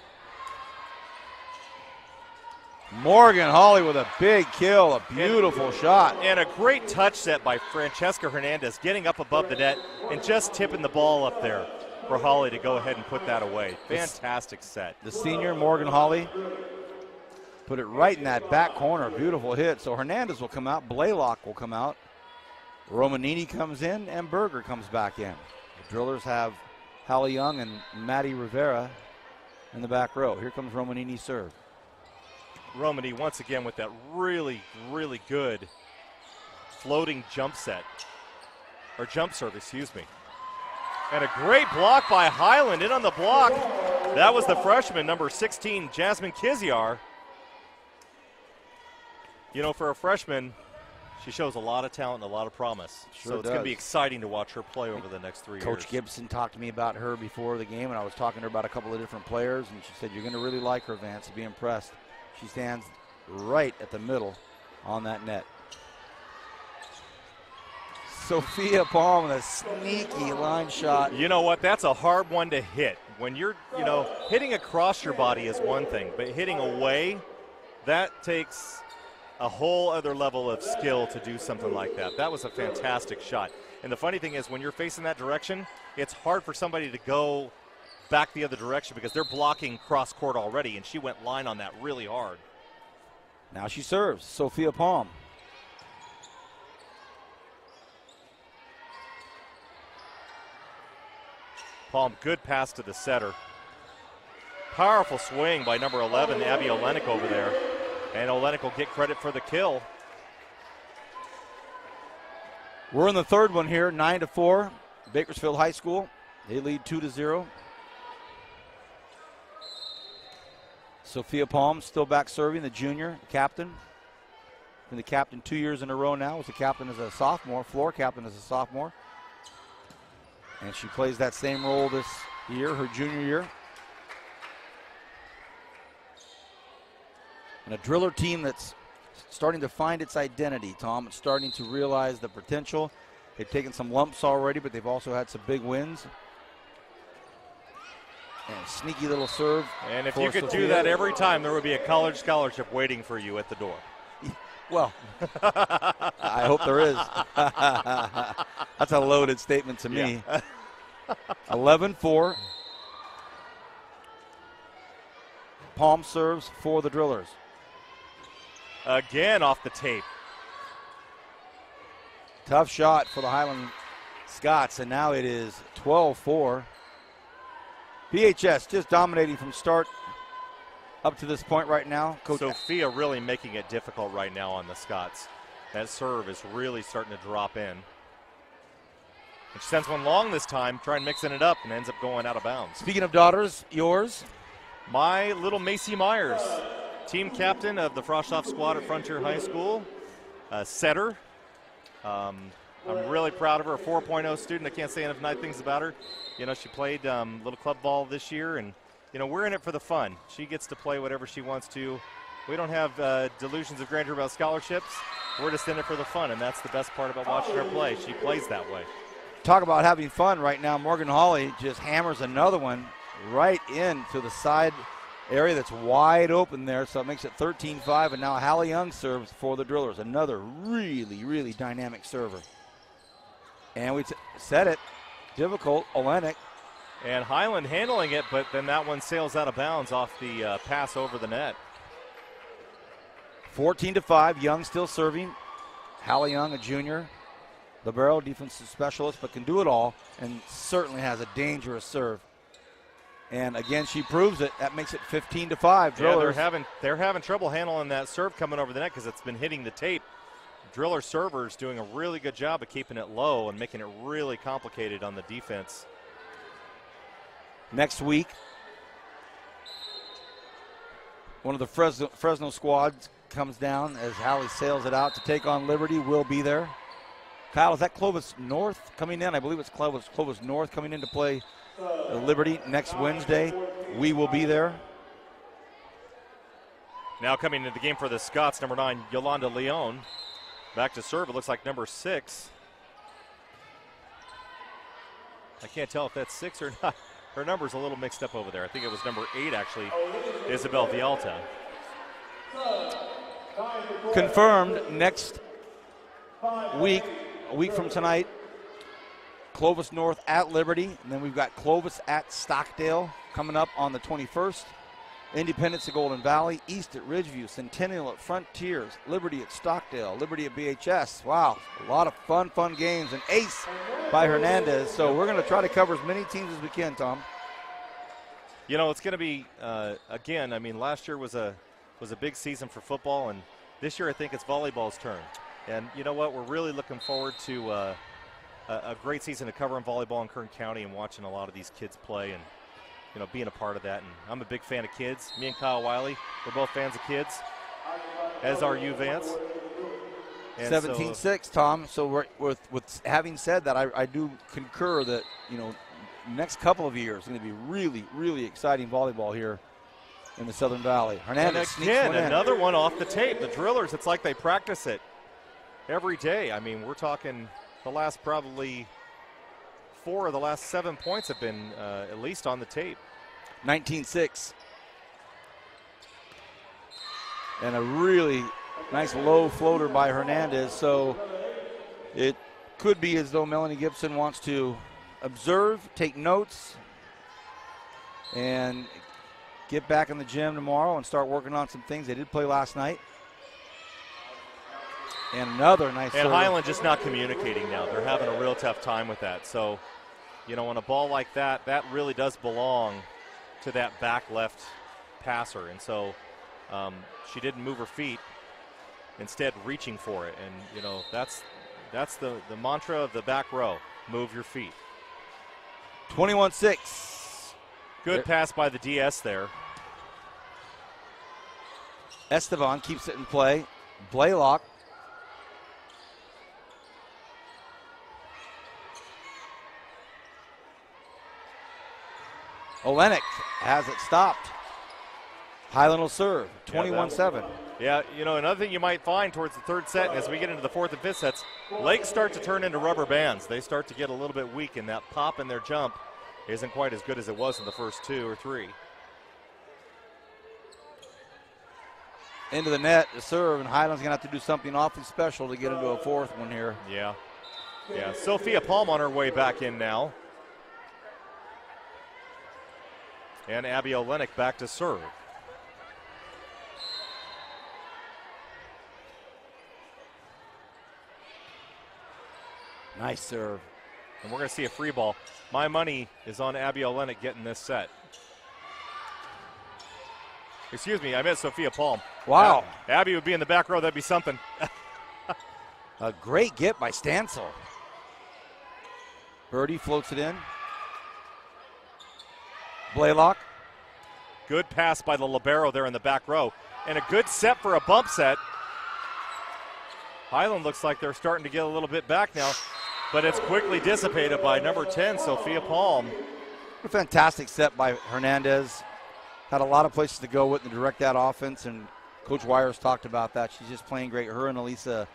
Morgan Hawley with a big kill, a beautiful shot. And a great touch set by Francesca Hernandez, getting up above the net and just tipping the ball up there for Hawley to go ahead and put that away. Fantastic set. The senior, Morgan Hawley, put it right in that back corner. Beautiful hit. So Hernandez will come out, Blaylock will come out, Romanini comes in, and Berger comes back in. The Drillers have Hallie Young and Maddie Rivera in the back row. Here comes Romanini's serve. Romani once again with that really, really good floating jump set, or jump serve, excuse me. And a great block by Highland, in on the block. That was the freshman, number 16, Jasmine Kiziar. You know, for a freshman, she shows a lot of talent and a lot of promise. Sure so it's going to be exciting to watch her play over the next 3 years. Coach Gibson talked to me about her before the game, and I was talking to her about a couple of different players, and she said, you're going to really like her, Vance, to be impressed. She stands right at the middle on that net. Sophia Palm with a sneaky line shot. You know what? That's a hard one to hit. When you're, you know, hitting across your body is one thing, but hitting away, that takes a whole other level of skill to do something like that. That was a fantastic shot. And the funny thing is, when you're facing that direction, it's hard for somebody to go back the other direction because they're blocking cross court already, and she went line on that really hard. Now she serves, Sophia Palm. Palm, good pass to the setter. Powerful swing by number 11, Abby Olenek over there. And Olenek will get credit for the kill. We're in the third one here, 9-4. Bakersfield High School. They lead 2-0. Sophia Palm still back serving, the junior captain. Been the captain 2 years in a row now. Was the captain as a sophomore, floor captain as a sophomore. And she plays that same role this year, her junior year. And a driller team that's starting to find its identity, Tom. It's starting to realize the potential. They've taken some lumps already, but they've also had some big wins. And a sneaky little serve. And if you could do that every time, there would be a college scholarship waiting for you at the door. Well, I hope there is. That's a loaded statement to me. Yeah. 11-4. Palm serves for the Drillers. Again off the tape. Tough shot for the Highland Scots, and now it is 12-4. BHS just dominating from start up to this point right now. Coach Sophia really making it difficult right now on the Scots. That serve is really starting to drop in. And she sends one long this time, trying mixing it up, and ends up going out of bounds. Speaking of daughters, yours? My little Macy Myers, team captain of the Froschoff squad at Frontier High School, setter. I'm really proud of her, a 4.0 student. I can't say enough nice things about her. You know, she played little club ball this year, and, you know, we're in it for the fun. She gets to play whatever she wants to. We don't have delusions of grandeur about scholarships. We're just in it for the fun, and that's the best part about watching her play. She plays that way. Talk about having fun right now. Morgan Hawley just hammers another one right into the side area that's wide open there, so it makes it 13-5, and now Hallie Young serves for the Drillers. Another really, really dynamic server. And we said it, difficult, Olenek. And Highland handling it, but then that one sails out of bounds off the pass over the net. 14-5, Young still serving. Hallie Young, a junior, libero, defensive specialist, but can do it all and certainly has a dangerous serve. And again, she proves it. That makes it 15-5. Drillers. Yeah, they're having trouble handling that serve coming over the net because it's been hitting the tape. Driller servers doing a really good job of keeping it low and making it really complicated on the defense. Next week, one of the Fresno squads comes down as Hallie sails it out to take on Liberty. We'll be there. Kyle, is that Clovis North coming in? I believe it's Clovis North coming in to play Liberty next Wednesday. We will be there. Now coming into the game for the Scots, number 9, Yolanda Leon. Back to serve, it looks like number 6. I can't tell if that's 6 or not. Her number's a little mixed up over there. I think it was number 8, actually, Isabel Vialta. Confirmed next week, a week from tonight, Clovis North at Liberty, and then we've got Clovis at Stockdale coming up on the 21st. Independence at Golden Valley, East at Ridgeview, Centennial at Frontiers, Liberty at Stockdale, Liberty at BHS. Wow, a lot of fun games. An ace by Hernandez. So we're going to try to cover as many teams as we can, Tom. You know, it's going to be, again, I mean, last year was a big season for football, and this year I think it's volleyball's turn. And you know what? We're really looking forward to a great season of covering volleyball in Kern County and watching a lot of these kids play and, you know, being a part of that. And I'm a big fan of kids. Me and Kyle Wiley, we're both fans of kids, as are you, Vance. 17-6, Tom. So with having said that, I do concur that, you know, next couple of years is going to be really, really exciting volleyball here in the Southern Valley. Hernandez and again, another one off the tape. The Drillers, it's like they practice it every day. I mean, we're talking the last probably 4 of the last 7 points have been at least on the tape. 19-6. And a really Nice low floater by Hernandez. So it could be as though Melanie Gibson wants to observe, take notes, and get back in the gym tomorrow and start working on some things. They did play last night. And another nice And serve. Highland just not communicating now. They're having a real tough time with that. So, on a ball like that, that really does belong to that back left passer. And so she didn't move her feet, instead reaching for it. And, that's the mantra of the back row. Move your feet. 21-6. Good pass by the DS there. Estevan keeps it in play. Blaylock. Olenek has it stopped. Highland will serve. 21-7. Yeah, another thing you might find towards the third set, as we get into the fourth and fifth sets, legs start to turn into rubber bands. They start to get a little bit weak, and that pop in their jump isn't quite as good as it was in the first two or three. Into the net to serve, and Highland's going to have to do something awfully special to get into a fourth one here. Yeah. Sophia Palm on her way back in now. And Abby Olenek back to serve. Nice serve. And we're going to see a free ball. My money is on Abby Olenek getting this set. Excuse me, I meant Sophia Palm. Wow. Abby would be in the back row. That'd be something. A great get by Stansel. Birdie floats it in. Blaylock. Good pass by the libero there in the back row. And a good set for a bump set. Highland looks like they're starting to get a little bit back now, but it's quickly dissipated by number 10, Sophia Palm. A fantastic set by Hernandez. Had a lot of places to go with and direct that offense, and Coach Wires talked about that. She's just playing great. Her and Elisa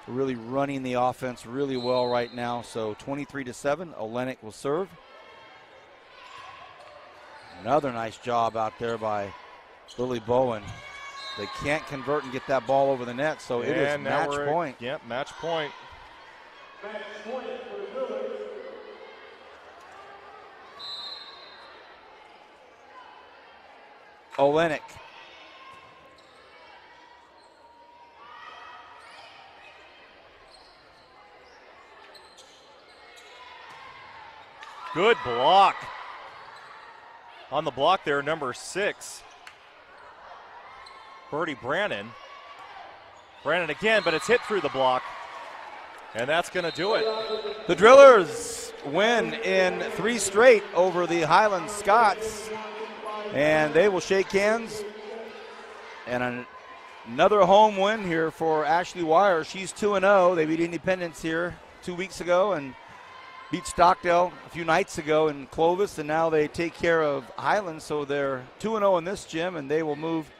are really running the offense really well right now. So 23-7, Olenek will serve. Another nice job out there by Lily Bowen. They can't convert and get that ball over the net, so it is match point. Yep, match point. Olenek. Good block. On the block there, number 6. Birdie Brannon. Brannon again, but it's hit through the block. And that's going to do it. The Drillers win in 3 straight over the Highland Scots. And they will shake hands. And another home win here for Ashley Wire. She's 2-0. They beat Independence here 2 weeks ago and beat Stockdale a few nights ago in Clovis. And now they take care of Highland. So they're 2-0 in this gym, and they will move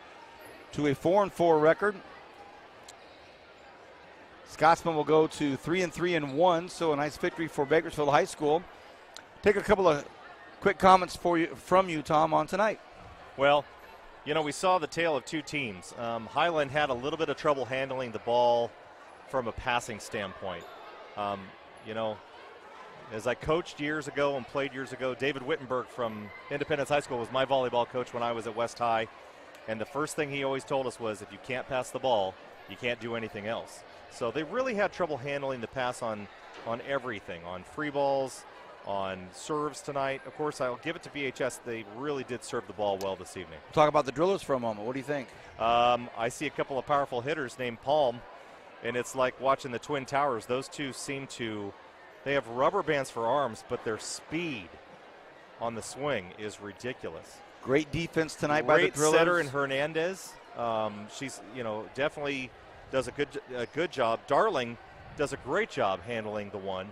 to a 4-4 record. Scotsman will go to 3-3-1, so a nice victory for Bakersfield High School. Take a couple of quick comments from you, Tom, on tonight. Well, we saw the tale of two teams. Highland had a little bit of trouble handling the ball from a passing standpoint. As I coached years ago and played years ago, David Wittenberg from Independence High School was my volleyball coach when I was at West High. And the first thing he always told us was, if you can't pass the ball, you can't do anything else. So they really had trouble handling the pass on everything, on free balls, on serves tonight. Of course, I'll give it to BHS. They really did serve the ball well this evening. Talk about the Drillers for a moment. What do you think? I see a couple of powerful hitters named Palm, and it's like watching the Twin Towers. Those two they have rubber bands for arms, but their speed on the swing is ridiculous. Great defense tonight by the Drillers. Great setter in Hernandez. She's, definitely does a good job. Darling does a great job handling the one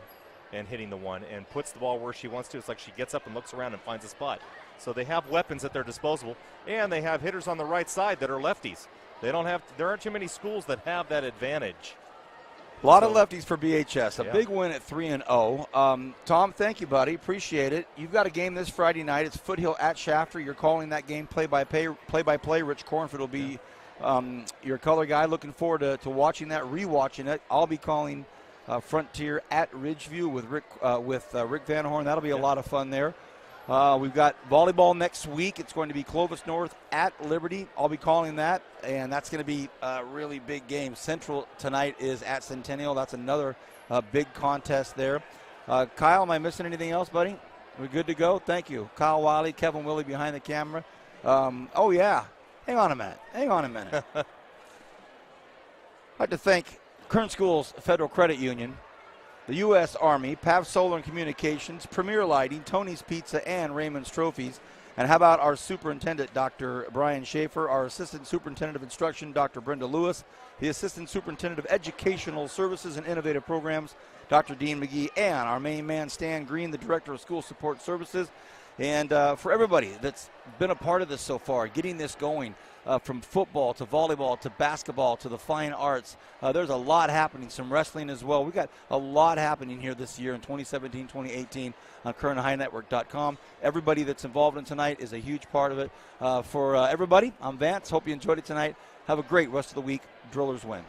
and hitting the one and puts the ball where she wants to. It's like she gets up and looks around and finds a spot. So they have weapons at their disposal, and they have hitters on the right side that are lefties. There aren't too many schools that have that advantage. A lot of lefties for BHS. A big win at 3-0. Tom, thank you, buddy. Appreciate it. You've got a game this Friday night. It's Foothill at Shafter. You're calling that game play-by-play. Rich Cornford will be your color guy. Looking forward to watching that, rewatching it. I'll be calling Frontier at Ridgeview with Rick Van Horn. That'll be a lot of fun there. We've got volleyball next week. It's going to be Clovis North at Liberty. I'll be calling that, and that's going to be a really big game. Central tonight is at Centennial. That's another big contest there. Kyle, am I missing anything else, buddy? We're good to go? Thank you. Kyle Wiley, Kevin Willie behind the camera. Oh, yeah. Hang on a minute. I'd like to thank Kern Schools Federal Credit Union, the U.S. Army, PAV Solar and Communications, Premier Lighting, Tony's Pizza, and Raymond's Trophies. And how about our superintendent, Dr. Brian Schaefer, our assistant superintendent of instruction, Dr. Brenda Lewis, the assistant superintendent of educational services and innovative programs, Dr. Dean McGee, and our main man, Stan Green, the director of school support services. And for everybody that's been a part of this so far, getting this going, from football to volleyball to basketball to the fine arts, there's a lot happening, some wrestling as well. We've got a lot happening here this year in 2017, 2018 on KernHighNetwork.com. Everybody that's involved in tonight is a huge part of it. For everybody, I'm Vance. Hope you enjoyed it tonight. Have a great rest of the week. Drillers win.